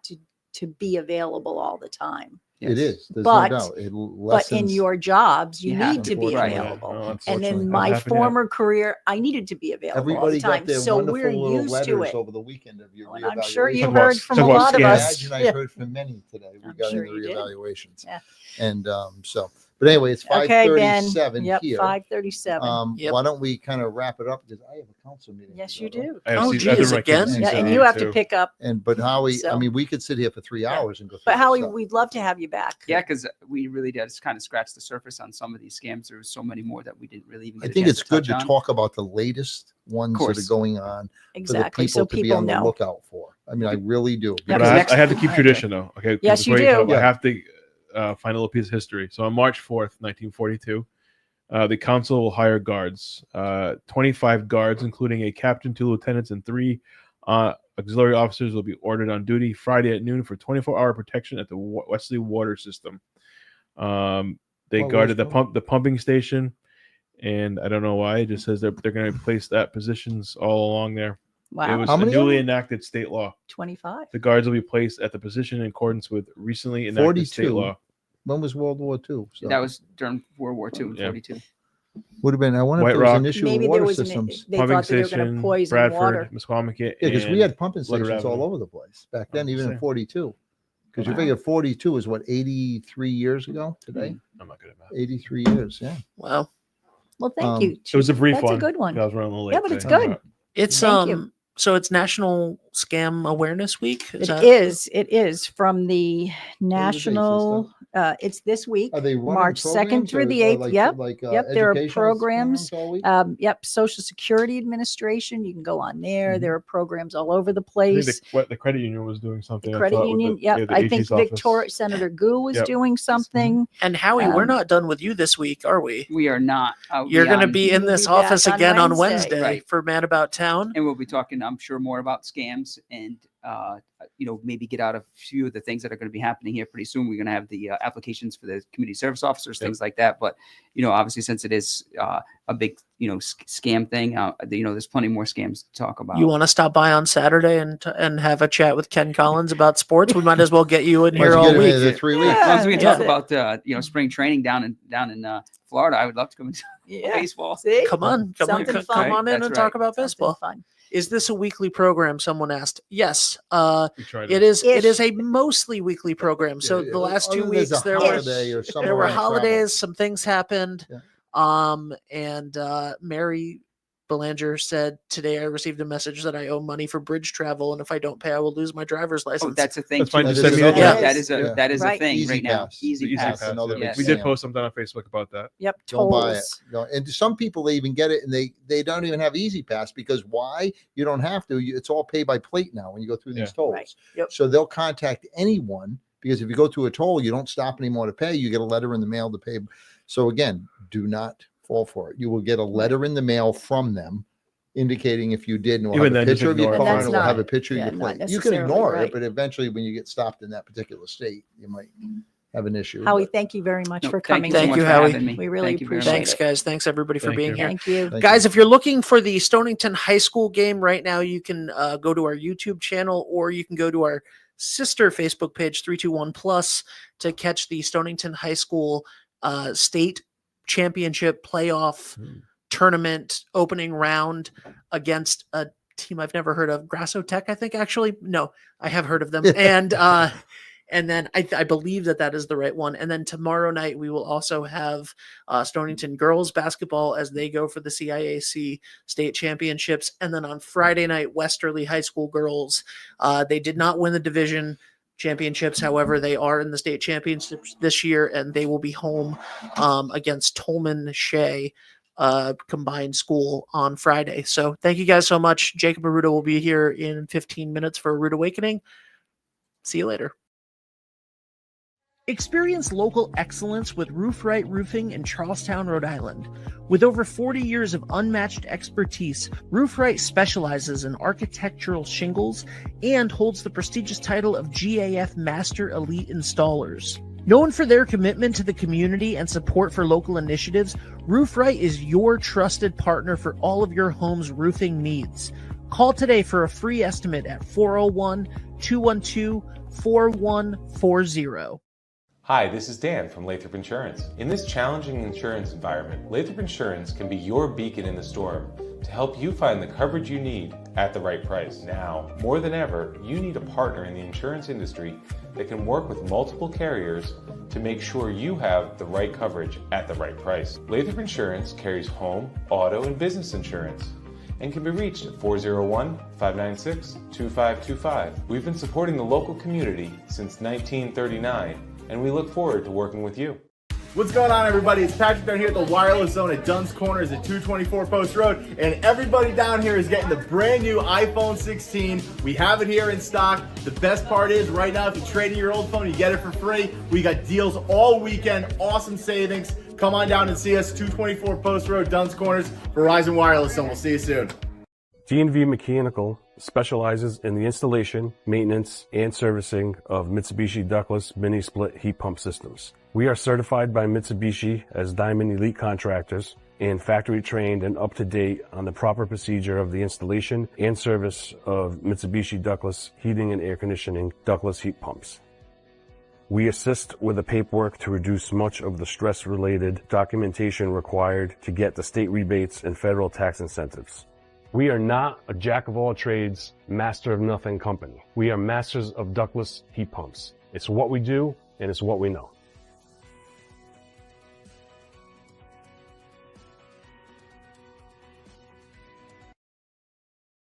to be available all the time. It is. There's But- no doubt. It But in lessens. your jobs, you You have need to. to be Right. available. Well, that's- And in Unfortunately. my That happened, yeah. former career, I needed to be available all Everybody the got time. their So wonderful we're little used to letters it. over the weekend of your And I'm sure you Talk reevaluation. about- heard from talk a about lot of scams. us. Imagine I Yeah. heard from many today I'm regarding sure the you did. reevaluations. Yeah. And but anyway, it's Okay, Ben. 5:37 Yep, here. 5:37. Yep. Why don't we kind of wrap it up, because I have a council meeting. Yes, to you go to. do. I have Oh, seen- geez, I've been again? making Yeah, things and out you have to too. pick up. But Howie, So- I mean, we could sit here for 3 hours and go. But through Howie, this stuff. we'd love to have you back. Yeah, because we really did just kind of scratch the surface on some of these scams. There was so many more that we didn't really even I get a think chance it's good touch to on. talk about the latest ones that are course. going on Exactly. for the So people to be people on the know. lookout for. I mean, I really do. Yeah, But because I next- have to keep I- tradition though. Okay. Yes, you before cut do. up, I have to find a little piece of history. So on March 4th, 1942, the council will hire guards, 25 guards, including a captain, 2 lieutenants, and 3 auxiliary officers will be ordered on duty Friday at noon for 24-hour protection at the Wesley water system. They What guarded was the pumping station, and I don't know why. It just says they're going to place that positions all along there. It Wow. was How a many of newly them? enacted state law. 25. The guards will be placed at the position in accordance with recently enacted state 42. law. When was World War II? So That was during World War II in Yeah. 42. would have been. I wonder White if there was Rock. an issue Maybe with there water was systems. they Pumping thought that they were going station, to poison Bradford, water. Misquamicut. Yeah, because we and had pumping Leonard stations all Avenue. over the place back then, I'm even in saying. 42. Because you Wow. figure 42 is what, 83 years ago today? I'm not good at math. 83 years, yeah. Wow. Well, thank Um, you. It was a brief That's one. a good one. I was running a little late. Yeah, but it's today. good. It's Thank you. so it's National Scam Awareness Week. It is from the What are the dates National It's this week, Are they running March 2nd programs through or, the 8th. Yep. Yep, there are educational programs. all week? Yep, Social Security Administration. You can go on there. Mhm. There are programs all over the I think place. the credit union was doing something. The I credit thought, with union. the, Yep, yeah, the I think AG's office. Victoria Senator Gu was Yep. doing something. And Howie, we're Um, not done with you this week, are we? We are not. You're going to be in You'll this be back office on again on Wednesday. Wednesday Right. for Mad About Town. and we'll be talking, I'm sure, more about scams and maybe get out a few of the things that are going to be happening here pretty soon. We're going to have the applications for the community service officers, things like that. But obviously, since it is a big scam thing, there's plenty more scams to talk about. You want to stop by on Saturday and have a chat with Ken Collins about sports? We might as well get you in Why here don't all you get him week. in 3 weeks? As long as we can Yeah. talk about spring training down in Florida, I would love to come into Yeah. baseball. See? Come on Something come fun. on in That's and talk right. about baseball. Something fun. Is this a weekly program? Someone asked. Yes, We tried it is. It is Ish. a mostly weekly program. So Yeah, the last other 2 than there's weeks a there holiday or were somewhere around travel. holidays. Some things happened. Yeah. And Mary Belanger said today I received a message that I owe money for bridge travel, and if I don't pay, I will lose my driver's license. Oh, that's a thing. That's fine. too. Just That send is me another- the Yeah. That is Right. a thing Easy right now. Pass. Easy Easy pass. Pass, another yeah. big We did scam. post something on Facebook about that. Yep. Don't buy it. Tolls. And some people they even get it and they don't even have Easy Pass because why? You don't have to. It's all pay by plate now when you go through these Yeah. tolls. Right. Yep. So they'll contact anyone because if you go to a toll, you don't stop anymore to pay. You get a letter in the mail to pay. So again, do not fall for it. You will get a letter in the mail from them indicating if you did, and we'll Even have a then, just picture of your ignore car it. and And we'll that's have a not- picture yeah, of your not plate. You can necessarily ignore right. it, but eventually when you get stopped in that particular state, you might have an issue. Howie, But thank you very much No, for thank coming. you so Thank much you, for Howie. having me. We really Thank you very appreciate much. Thanks, it. guys. Thanks everybody for Thank being you. here. Thank you. thank Guys, you. if you're looking for the Stonington High School game right now, you can go to our YouTube channel or you can go to our sister Facebook page, 321 Plus, to catch the Stonington High School state championship playoff tournament opening round against a team I've never heard of, Grasso Tech, I think. Actually, no, I have heard of them. And then I believe that is the right one. And then tomorrow night we will also have Stonington girls basketball as they go for the CIAC state championships. And then on Friday night, Westerly High School girls. They did not win the division championships. However, they are in the state championships this year, and they will be home against Tolman Shea combined school on Friday. So thank you guys so much. Jacob Aruda will be here in 15 minutes for a Rude Awakening. See you later. Experience local excellence with Roof Right Roofing in Charlestown, Rhode Island. With over 40 years of unmatched expertise, Roof Right specializes in architectural shingles and holds the prestigious title of GAF Master Elite Installers. Known for their commitment to the community and support for local initiatives, Roof Right is your trusted partner for all of your home's roofing needs. Call today for a free estimate at 401-212-4140. Hi, this is Dan from Lathrop Insurance. In this challenging insurance environment, Lathrop Insurance can be your beacon in the storm to help you find the coverage you need at the right price. Now, more than ever, you need a partner in the insurance industry that can work with multiple carriers to make sure you have the right coverage at the right price. Lathrop Insurance carries home, auto, and business insurance and can be reached at 401-596-2525. We've been supporting the local community since 1939, and we look forward to working with you. What's going on, everybody? It's Patrick down here at the Wireless Zone at Dunn's Corners at 224 Post Road, and everybody down here is getting the brand new iPhone 16. We have it here in stock. The best part is right now, if you trade in your old phone, you get it for free. We got deals all weekend, awesome savings. Come on down and see us, 224 Post Road, Dunn's Corners, Verizon Wireless Zone. We'll see you soon. D&V Mechanical specializes in the installation, maintenance, and servicing of Mitsubishi ductless mini-split heat pump systems. We are certified by Mitsubishi as Diamond Elite Contractors and factory trained and up to date on the proper procedure of the installation and service of Mitsubishi ductless heating and air conditioning ductless heat pumps. We assist with the paperwork to reduce much of the stress-related documentation required to get the state rebates and federal tax incentives. We are not a jack-of-all-trades, master-of-nothing company. We are masters of ductless heat pumps. It's what we do, and it's what we know.